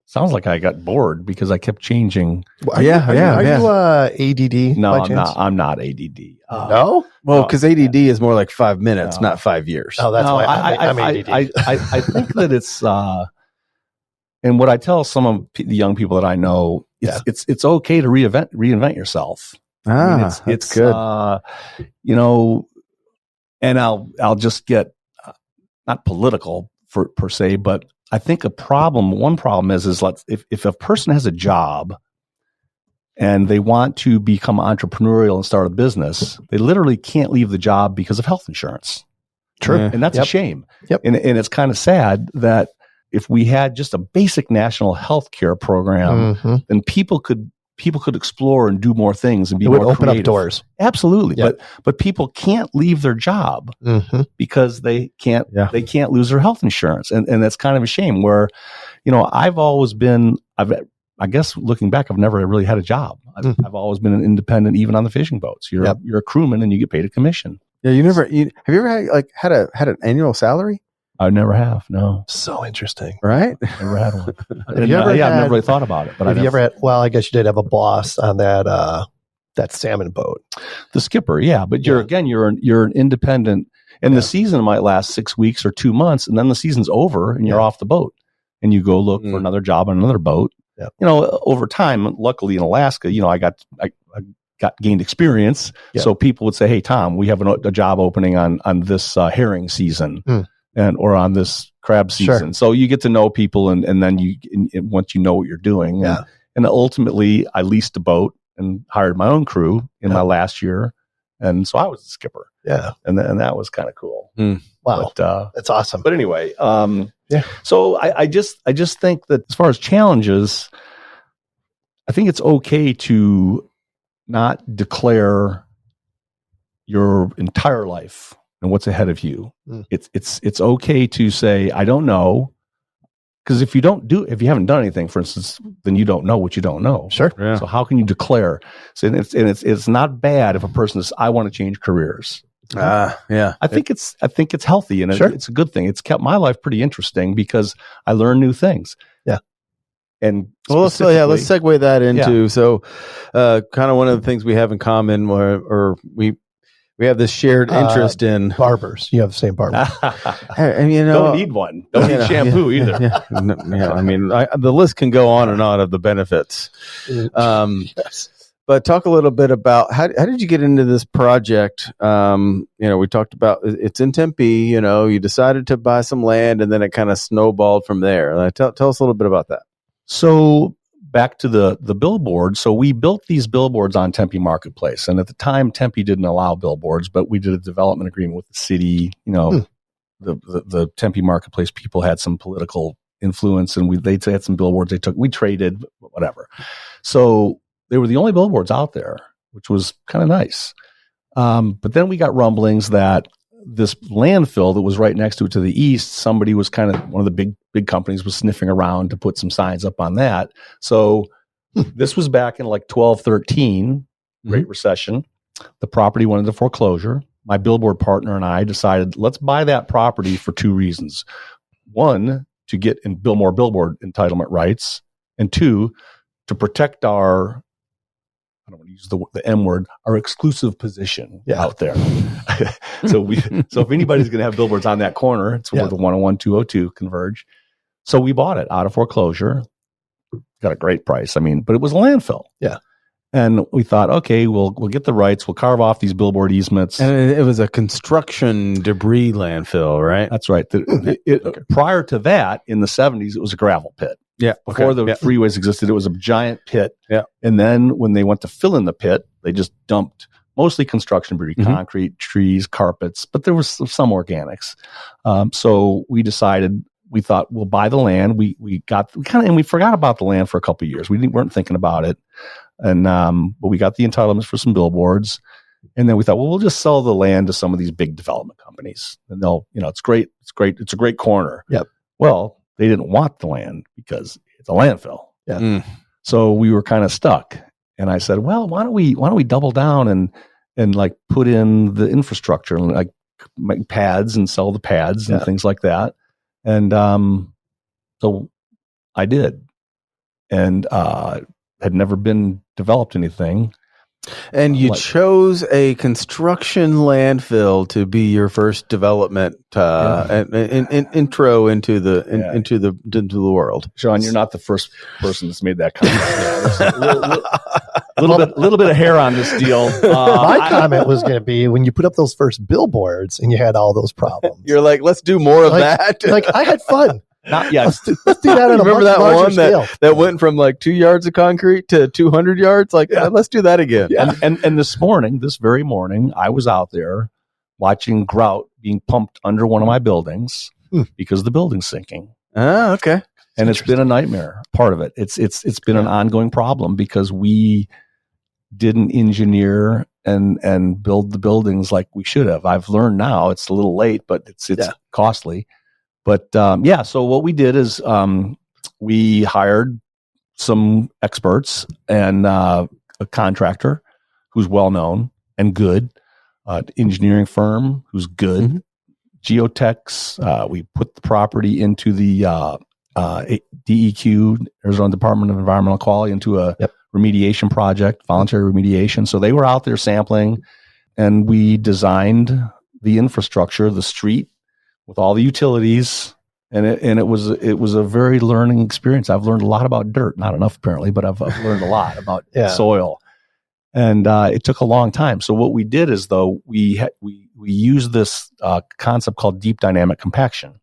sounds like I got bored because I kept changing. Are you ADD? No, I'm not ADD. No? Well, because ADD is more like 5 minutes, not 5 years. Oh, that's why I'm ADD. I think that it's, and what I tell some of the young people that I know, it's okay to reinvent yourself. It's good. And I'll just get, not political per se, but I think one problem is if a person has a job and they want to become entrepreneurial and start a business, they literally can't leave the job because of health insurance. True. And that's a shame. Yep. And it's kind of sad that if we had just a basic national health care program, then people could people could explore and do more things and be it more would open creative. up doors. Absolutely. Yep. But people can't leave their job because they can't lose their health insurance. And that's kind of a shame where, I've always been, I guess looking back, I've never really had a job. I've always been an independent, even on the fishing boats. You're a crewman and you get paid a commission. Yeah. Have you ever had an annual salary? I never have. No. So interesting. Right? Never had one. I've never really thought about it. But have you ever had, well, I guess you did have a boss on that salmon boat. The skipper. Yeah. But you're an independent, and the season might last 6 weeks or 2 months, and then the season's over and you're off the boat and you go look for another job on another boat. Yeah. Over time, luckily in Alaska, I gained experience. Yeah. So people would say, "Hey, Tom, we have a job opening on this herring season." Or on this crab season. Sure. So you get to know people and then once you know what you're doing. And ultimately I leased a boat and hired my own crew in my last year. And so I was the skipper. Yeah. And that was kind of cool. Wow. But, that's awesome. But anyway, so I just think that as far as challenges, I think it's okay to not declare your entire life and what's ahead of you. It's okay to say, I don't know. Because if you haven't done anything, for instance, then you don't know what you don't know. Sure. Yeah. So how can you declare? So it's not bad if a person says, I want to change careers. I think it's healthy and it's a good thing. It's kept my life pretty interesting because I learn new things. Yeah. And let's segue that into kind of one of the things we have in common, or we have this shared interest in barbers. You have the same barber. Don't need one. Don't need shampoo either. The list can go on and on of the benefits. But talk a little bit about how did you get into this project? We talked about it's in Tempe. You decided to buy some land, and then it kind of snowballed from there. Tell us a little bit about that. So back to the billboard. So we built these billboards on Tempe Marketplace. And at the time, Tempe didn't allow billboards, but we did a development agreement with the city. The Tempe Marketplace people had some political influence and they had some billboards we traded, whatever. So they were the only billboards out there, which was kind of nice. But then we got rumblings that this landfill that was right next to it to the east, somebody was one of the big companies was sniffing around to put some signs up on that. So this was back in 12, 13, Great Recession. The property went into foreclosure. My billboard partner and I decided, let's buy that property for two reasons. One, to get and build more billboard entitlement rights. And two, to protect our, I don't want to use the M word, our exclusive position out there. So if anybody's going to have billboards on that corner, it's where the 101, 202 converge. So we bought it out of foreclosure. Got a great price. But it was a landfill. Yeah. And we thought, okay, we'll get the rights. We'll carve off these billboard easements. And it was a construction debris landfill, right? That's right. Prior to that, in the 70s, it was a gravel pit. Yeah. Before the freeways existed, it was a giant pit. Yeah. And then when they went to fill in the pit, they just dumped mostly construction debris, concrete, trees, carpets, but there was some organics. So we decided, we thought we'll buy the land. We forgot about the land for a couple of years. We weren't thinking about it. And, but we got the entitlements for some billboards. And then we thought, well, we'll just sell the land to some of these big development companies and they'll, it's great. It's great. It's a great corner. Yep. Well, they didn't want the land because it's a landfill. Yeah. So we were kind of stuck. And I said, well, why don't we double down and put in the infrastructure and make pads and sell the pads and things like that. And, so I did, and, had never been developed anything. And you chose a construction landfill to be your first development intro into the world. Sean, you're not the first person that's made that comment. A little bit of hair on this deal. My comment was going to be when you put up those first billboards and you had all those problems. You're like, let's do more of that. I had fun. Not yet. Let's do that on a Remember much that one scale. that went from 2 yards of concrete to 200 yards? Let's do that again. Yeah. And this very morning, I was out there watching grout being pumped under one of my buildings because the building's sinking. Oh, okay. And it's been a nightmare, part of it. It's been an ongoing problem because we didn't engineer and build the buildings like we should have. I've learned now it's a little late, but it's costly. But so what we did is we hired some experts and a contractor who's well known and good, engineering firm who's good, geotechs. We put the property into the DEQ, Arizona Department of Environmental Quality, into a remediation project, voluntary remediation. So they were out there sampling, and we designed the infrastructure, the street, with all the utilities, and it was a very learning experience. I've learned a lot about dirt, not enough apparently, but I've learned a lot about soil, and it took a long time. So what we did is though we used this concept called deep dynamic compaction,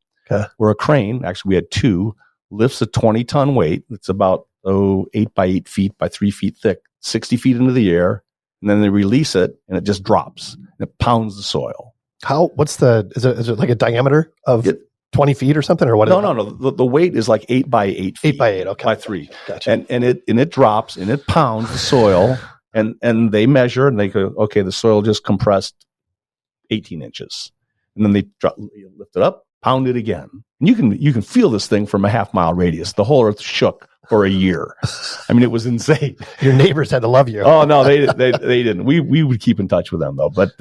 where a crane, actually we had two, lifts a 20-ton weight. It's about 8 by 8 feet by 3 feet thick, 60 feet into the air, and then they release it, and it just drops. And it pounds the soil. Is it like a diameter of 20 feet or something, or what? No. The weight is like 8 by 8 feet. 8 by 8, okay. By 3. Gotcha. And it drops, and it pounds the soil, and they measure, and they go, okay, the soil just compressed 18 inches. And then they lift it up, pound it again. And you can feel this thing from a half-mile radius. The whole earth shook for a year. I mean, it was insane. Your neighbors had to love you. Oh no, they didn't. We would keep in touch with them though. But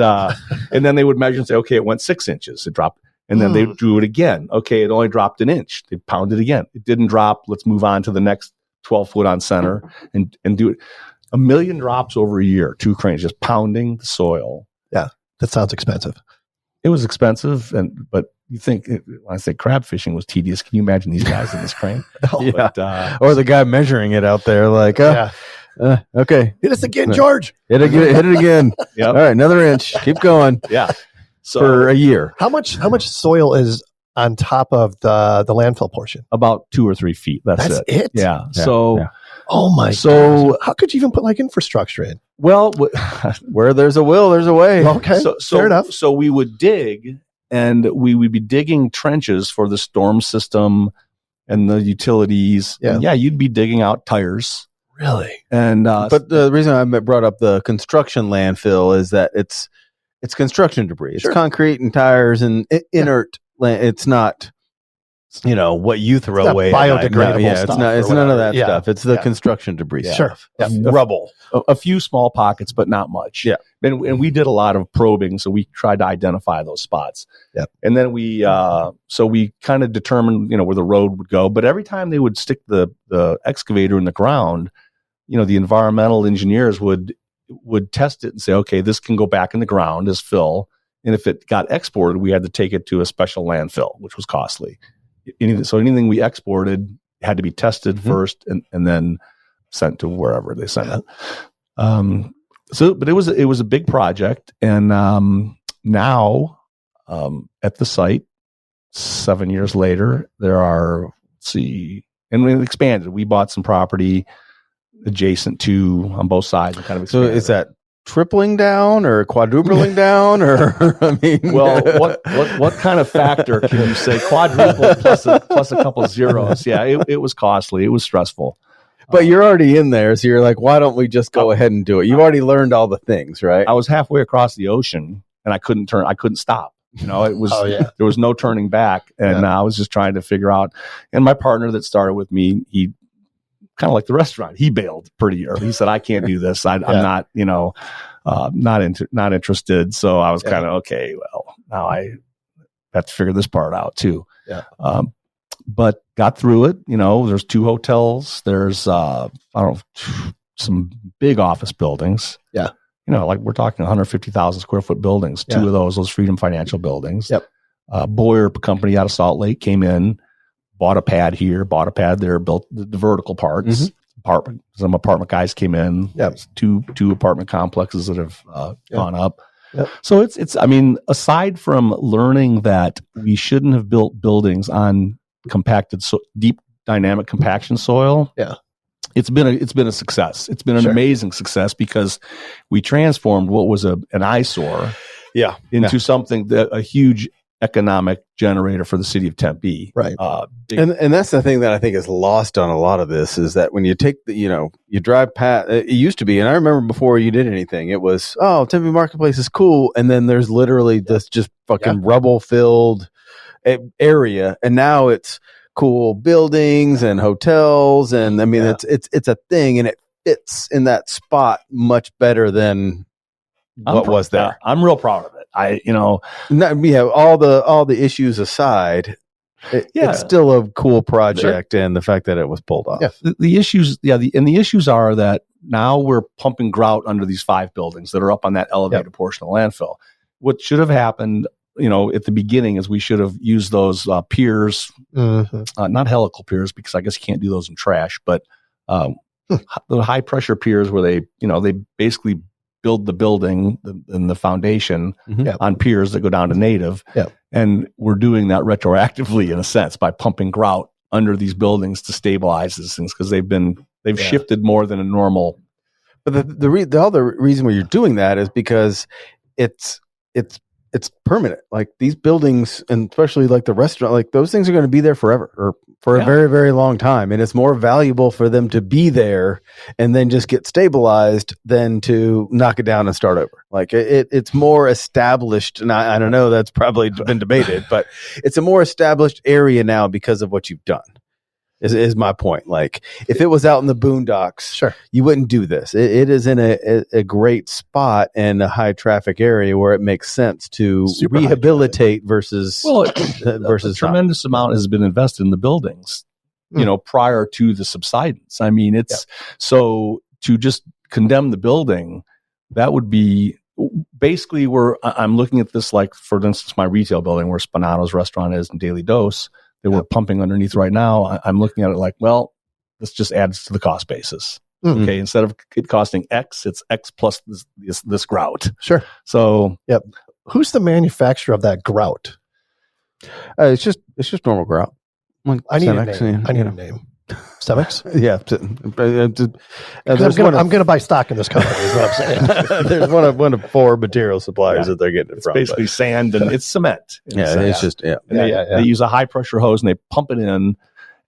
and then they would measure and say, okay, it went 6 inches. It dropped, and then they drew it again. Okay, it only dropped an inch. They pounded again. It didn't drop. Let's move on to the next 12 foot on center and do it. 1 million drops over a year. 2 cranes just pounding the soil. Yeah, that sounds expensive. It was expensive, but you think when I say crab fishing was tedious, can you imagine these guys in this crane? But, or the guy measuring it out there, like, okay, hit us again, George. Hit it again. All right, another inch. Keep going. Yeah. So, for a year. How much soil is on top of the landfill portion? About 2 or 3 feet. That's it. Yeah. So. Yeah. Oh my! So how could you even put like infrastructure in? Well, where there's a will, there's a way. Okay, so fair enough. So we would dig, and we would be digging trenches for the storm system and the utilities. Yeah, and you'd be digging out tires. Really? And but the reason I brought up the construction landfill is that it's construction debris. It's concrete and tires and inert. It's not. What you throw away, biodegradable stuff. It's none of that stuff. It's the construction debris stuff. Rubble, a few small pockets, but not much. Yeah, and we did a lot of probing, so we tried to identify those spots. Yeah, and then we kind of determined where the road would go. But every time they would stick the excavator in the ground, the environmental engineers would test it and say, okay, this can go back in the ground as fill, and if it got exported, we had to take it to a special landfill, which was costly. So anything we exported had to be tested first and then sent to wherever they sent it. But it was a big project, and now at the site, 7 years later, there are and we expanded. We bought some property adjacent to on both sides. And kind of so is that tripling down or quadrupling down, or I mean, well, what kind of factor can you say quadruple plus a couple zeros? Yeah, it was costly. It was stressful. But you're already in there, so you're like, why don't we just go ahead and do it? You've already learned all the things, right? I was halfway across the ocean, and I couldn't stop. It was there was no turning back, and I was just trying to figure out. And my partner that started with me, he kind of like the restaurant, he bailed pretty early. He said, I can't do this. I'm not, not interested. So I was kind of, okay, well, now I have to figure this part out too. Yeah. But got through it. There's 2 hotels. There's, some big office buildings. Yeah. Like we're talking 150,000 square foot buildings. 2 of those Freedom Financial buildings. Yep. Boyer company out of Salt Lake came in, bought a pad here, bought a pad there, built the vertical parts. Some apartment guys came in. Yep. 2 apartment complexes that have gone up. Yep. So it's. I mean, aside from learning that we shouldn't have built buildings on compacted, deep dynamic compaction soil. Yeah. It's been a success. It's been an amazing success because we transformed what was an eyesore into something that a huge economic generator for the city of Tempe. Right. And that's the thing that I think is lost on a lot of this is that when you take you drive past, it used to be, and I remember before you did anything, it was, Tempe Marketplace is cool. And then there's literally this just fucking rubble filled area. And now it's cool buildings and hotels. And I mean, it's a thing, and it fits in that spot much better than what was there. I'm real proud of it. All the issues aside, it's still a cool project, and the fact that it was pulled off. Yeah, the issues are that now we're pumping grout under these 5 buildings that are up on that elevated portion of the landfill. What should have happened, at the beginning, is we should have used those piers, not helical piers, because I guess you can't do those in trash, but the high pressure piers where they basically build the building and the foundation on piers that go down to native. Yeah. And we're doing that retroactively in a sense by pumping grout under these buildings to stabilize these things, because they've shifted more than a normal. But the other reason why you're doing that is because it's permanent. Like these buildings, and especially like the restaurant, like those things are going to be there forever or for a very, very long time. And it's more valuable for them to be there and then just get stabilized than to knock it down and start over. Like it's more established. And I don't know, that's probably been debated, but it's a more established area now because of what you've done. Is my point. Like if it was out in the boondocks, you wouldn't do this. It is in a great spot in a high traffic area where it makes sense to rehabilitate versus a tremendous amount has been invested in the buildings, prior to the subsidence. I mean, so to just condemn the building, that would be basically where I'm looking at this, like for instance, my retail building where Spanato's restaurant is in Daily Dose. That we're pumping underneath right now. I'm looking at it like, well, this just adds to the cost basis. Okay, instead of it costing X, it's X plus this grout. Sure. So, who's the manufacturer of that grout? It's just normal grout. Like I need a name. Cemex? Yeah. I'm going to buy stock in this company, is what I'm saying. There's one of 4 material suppliers that they're getting it from. It's basically sand and it's cement. It's just, They use a high pressure hose and they pump it in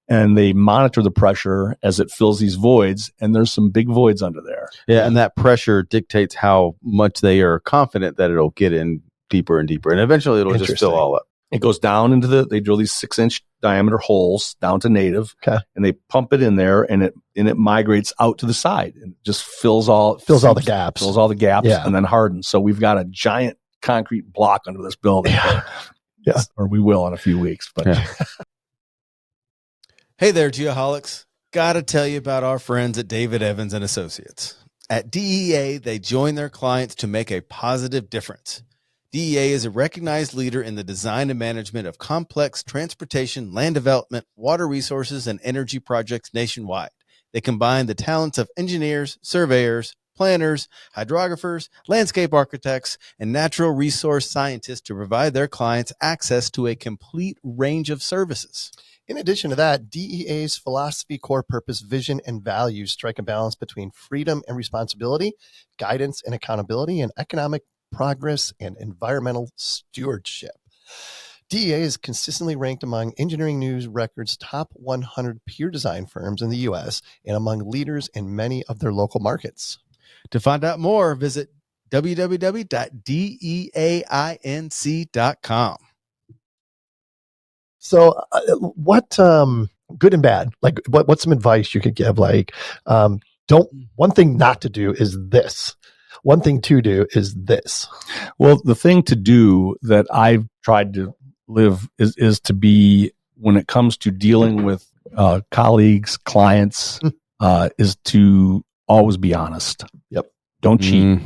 and they monitor the pressure as it fills these voids. And there's some big voids under there. Yeah. And that pressure dictates how much they are confident that it'll get in deeper and deeper. And eventually it'll just fill all up. It goes down into they drill these 6-inch diameter holes down to native, and they pump it in there, and it migrates out to the side and just fills all the gaps, and then hardens. So we've got a giant concrete block under this building, or we will in a few weeks. But hey there, Geoholics! Got to tell you about our friends at David Evans and Associates. At DEA, they join their clients to make a positive difference. DEA is a recognized leader in the design and management of complex transportation, land development, water resources, and energy projects nationwide. They combine the talents of engineers, surveyors, planners, hydrographers, landscape architects, and natural resource scientists to provide their clients access to a complete range of services. In addition to that, DEA's philosophy, core purpose, vision, and values strike a balance between freedom and responsibility, guidance and accountability, and economic progress and environmental stewardship. DEA is consistently ranked among Engineering News Record's top 100 peer design firms in the U.S. and among leaders in many of their local markets. To find out more, visit www.deainc.com. So what good and bad, like what's some advice you could give? Like, one thing not to do is this. One thing to do is this. Well, the thing to do that I've tried to live is to be, when it comes to dealing with colleagues, clients, is to always be honest. Yep. Don't cheat.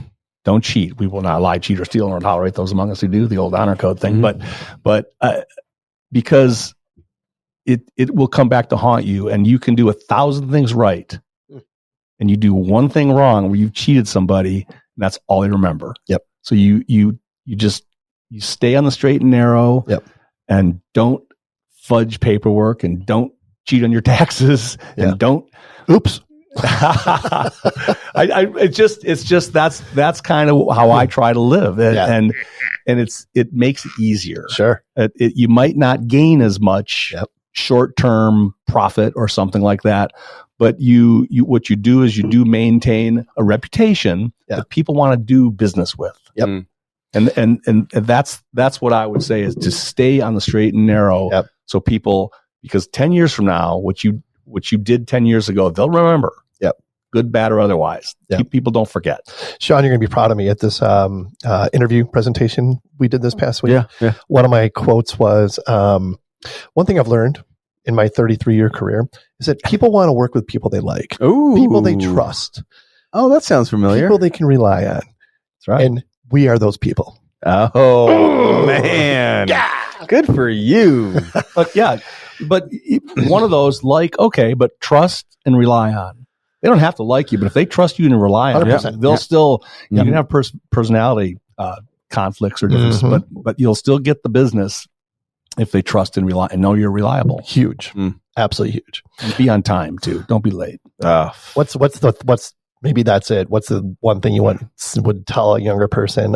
Don't cheat. We will not lie, cheat, or steal, nor tolerate those among us who do, the old honor code thing. But because it will come back to haunt you, and you can do 1,000 things right, and you do one thing wrong where you've cheated somebody, and that's all they remember. Yep. So you stay on the straight and narrow. Yep. And don't fudge paperwork, and don't cheat on your taxes, and don't. Oops. It's just that's kind of how I try to live, and it makes it easier. Sure, you might not gain as much short-term profit or something like that, but you what you do is you do maintain a reputation that people want to do business with. Yep. And that's what I would say is to stay on the straight and narrow. Yep. So people, because 10 years from now, what you did 10 years ago, they'll remember. Yep. Good, bad, or otherwise. Yep. People don't forget. Sean, you're going to be proud of me at this interview presentation we did this past week. Yeah. One of my quotes was, one thing I've learned in my 33-year career is that people want to work with people they like. Ooh. People they trust. Oh, that sounds familiar. People they can rely on. That's right. And we are those people. Oh, man. Yeah. Good for you. But one of those, but trust and rely on. They don't have to like you, but if they trust you and rely on you, they'll still, you can have personality conflicts or differences, but you'll still get the business if they trust and rely and know you're reliable. Huge. Absolutely huge. And be on time too. Don't be late. Maybe that's it. What's the one thing you would tell a younger person?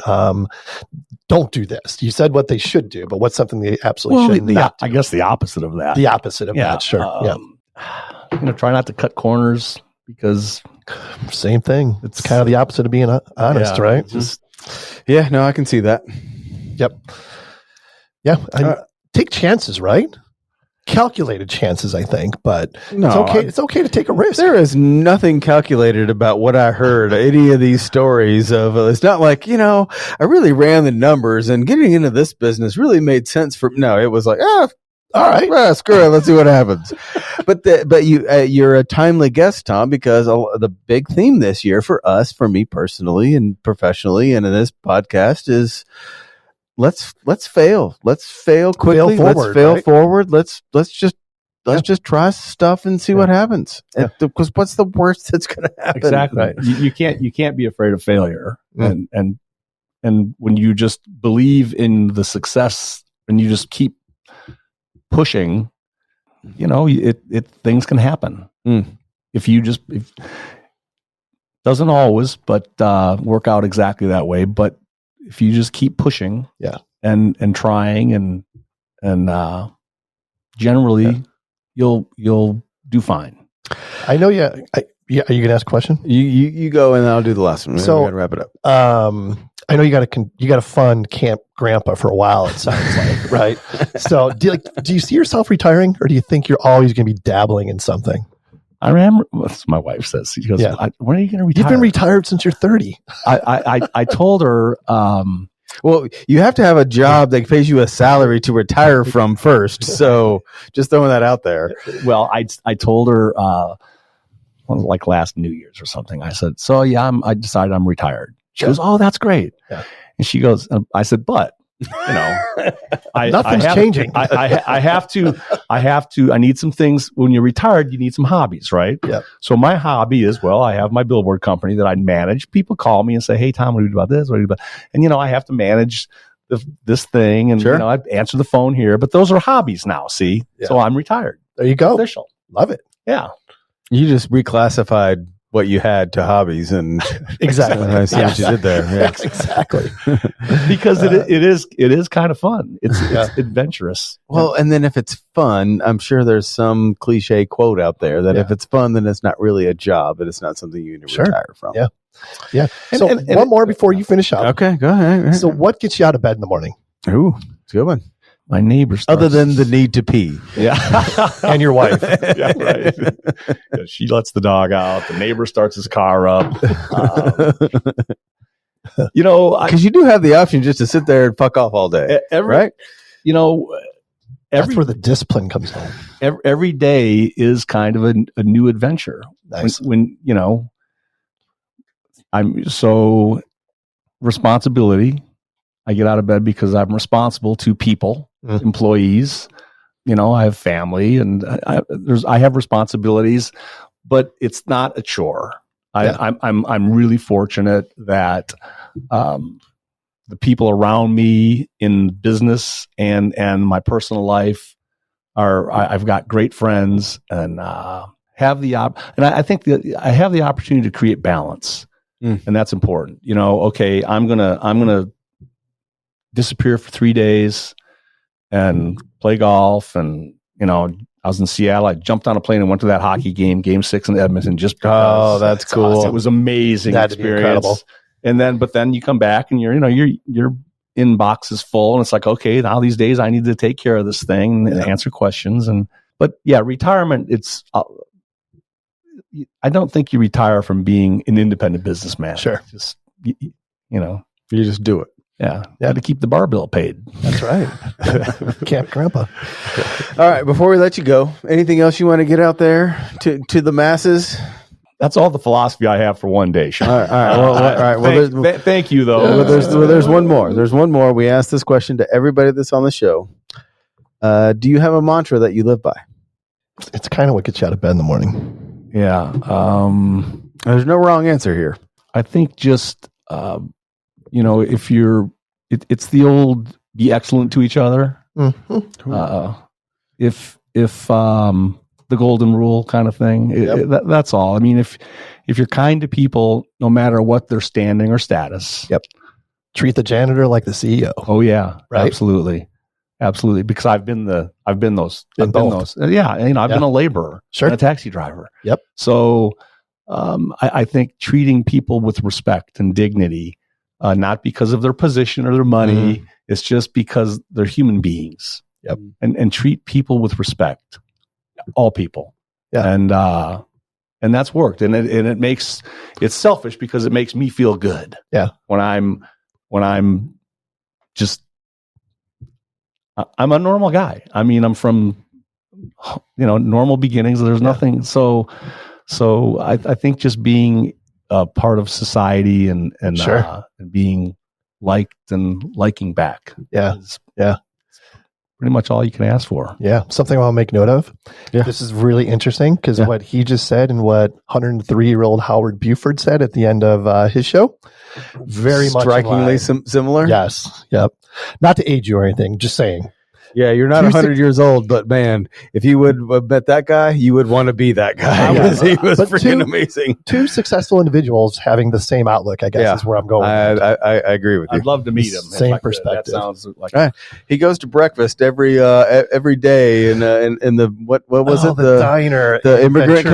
Don't do this. You said what they should do, but what's something they absolutely should not do? I guess the opposite of that. The opposite of that, sure. Try not to cut corners because same thing. It's kind of the opposite of being honest, right? I can see that. Yep. Yeah. Take chances, right? Calculated chances, I think, but it's okay to take a risk. There is nothing calculated about what I heard. Any of these stories of it's not like, I really ran the numbers and getting into this business really made sense for. No, it was like, all right, screw it, let's see what happens. But you're a timely guest, Tom, because the big theme this year for me personally and professionally, and in this podcast is. Let's fail. Let's fail quickly. Let's fail forward. Let's just try stuff and see what happens. Because what's the worst that's going to happen? Exactly. Right. You can't be afraid of failure. And when you just believe in the success and you just keep pushing, things can happen. If doesn't always, but work out exactly that way. But if you just keep pushing, and trying, and generally, you'll do fine. I know. Are you going to ask a question? You go, and I'll do the last one. So we got to wrap it up. I know you got to fund Camp Grandpa for a while. It sounds like, right? So, do you see yourself retiring, or do you think you're always going to be dabbling in something? I remember, my wife says, she goes, when are you going to retire? You've been retired since you're 30. I told her, well, you have to have a job that pays you a salary to retire from first. So just throwing that out there. Well, I told her, like last New Year's or something. I said, I decided I'm retired. She goes, oh, that's great. Yeah. And she goes, I said, but, nothing's changing. I have to, I need some things. When you're retired, you need some hobbies, right? Yeah. So my hobby is, I have my billboard company that I manage. People call me and say, hey, Tom, what do you do about this? What do you do about? And, I have to manage this thing. And, I answer the phone here, but those are hobbies now. See? Yeah. So I'm retired. There you go. Official. Love it. Yeah. You just reclassified what you had to hobbies, and exactly. I see what you did there. Yeah. Exactly. Because it is kind of fun. It's adventurous. Well, and then if it's fun, I'm sure there's some cliche quote out there that if it's fun, then it's not really a job, but it's not something you need to retire from. Yeah. Yeah. So and one more before you finish up. Okay, go ahead. So what gets you out of bed in the morning? Ooh, it's a good one. My neighbor starts. Other than the need to pee. Yeah. And your wife. Yeah, right. She lets the dog out. The neighbor starts his car up. Because you do have the option just to sit there and fuck off all day. Right? That's where the discipline comes home. Every day is kind of a new adventure. Nice. When I'm so responsibility. I get out of bed because I'm responsible to people, employees. I have family, and I have responsibilities, but it's not a chore. I'm really fortunate that the people around me in business and my personal life I've got great friends and have the and I think I have the opportunity to create balance, and that's important. Okay, I'm gonna disappear for 3 days and play golf, and I was in Seattle. I jumped on a plane and went to that hockey game, Game 6 in Edmonton, just because. Oh, that's cool. Awesome. It was amazing experience. But then you come back and your inbox is full, and it's like, okay, now these days I need to take care of this thing and answer questions. But retirement, I don't think you retire from being an independent businessman. Sure. Just, you just do it. Yeah. To keep the bar bill paid. That's right. Camp Grandpa. All right. Before we let you go, anything else you want to get out there to the masses? That's all the philosophy I have for one day, Sean. All right. Well, thank you, though. There's one more. There's one more. We asked this question to everybody that's on the show. Do you have a mantra that you live by? It's kind of what gets you out of bed in the morning. Yeah. There's no wrong answer here. I think just, if you're, it's the old be excellent to each other. Mm-hmm. If the golden rule kind of thing. That's all. I mean, if you're kind to people, no matter what their standing or status. Yep. Treat the janitor like the CEO. Oh yeah, right? Absolutely. Because I've been those. I've been those. I've been a laborer, sure, and a taxi driver. Yep. So, I think treating people with respect and dignity, not because of their position or their money, it's just because they're human beings. Yep. And treat people with respect. All people. Yeah. And that's worked. And it's selfish because it makes me feel good. Yeah. When I'm a normal guy. I mean, I'm from, normal beginnings. There's nothing. So I think just being a part of society and sure. And being liked and liking back. Yeah. Yeah. Pretty much all you can ask for. Yeah. Something I'll make note of. Yeah. This is really interesting because what he just said and what 103-year-old Howard Buford said at the end of his show, very much strikingly similar. Yes. Yep. Not to age you or anything, just saying. Yeah, you're not 100 years old, but man, if you would have met that guy, you would want to be that guy. He was freaking amazing. Two successful individuals having the same outlook, I guess, is where I'm going. I agree with you. I'd love to meet him. Same perspective. That sounds like he goes to breakfast every day in the what was it? The diner, the immigrant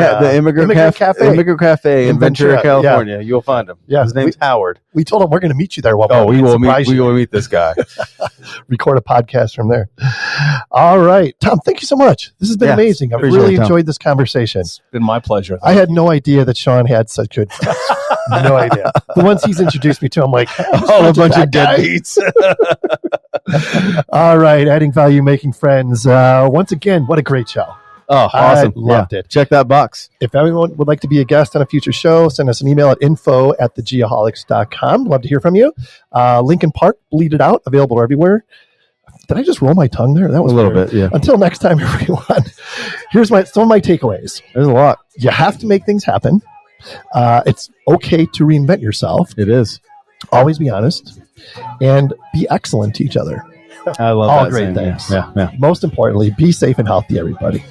cafe in Ventura, California. Yeah. You'll find him. Yeah, his name's Howard. We told him we're going to meet you there. We will meet this guy. Record a podcast from there. All right, Tom, thank you so much. This has been amazing. I've really enjoyed this conversation. It's been my pleasure. I had no idea that Sean had such good friends. No idea. The ones he's introduced me to, I'm like, a bunch of deadbeats. All right, adding value, making friends. Once again, what a great show. Oh, awesome. I loved it. Check that box. If anyone would like to be a guest on a future show, send us an email at info@thegeaholics.com. Love to hear from you. Lincoln Park, Bleed It Out, available everywhere. Did I just roll my tongue there? That was a little bit, yeah. Until next time, everyone. Here's some of my takeaways. There's a lot. You have to make things happen. It's okay to reinvent yourself. It is. Always be honest and be excellent to each other. I love all that great saying, things. Yeah. Most importantly, be safe and healthy, everybody.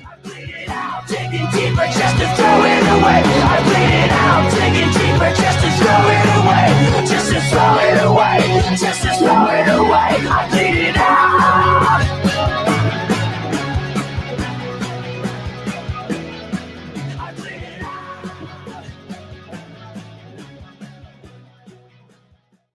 Digging deeper just to throw it away. I bleed it out, digging deeper just to throw it away. Just to throw it away. Just to throw it away. I bleed it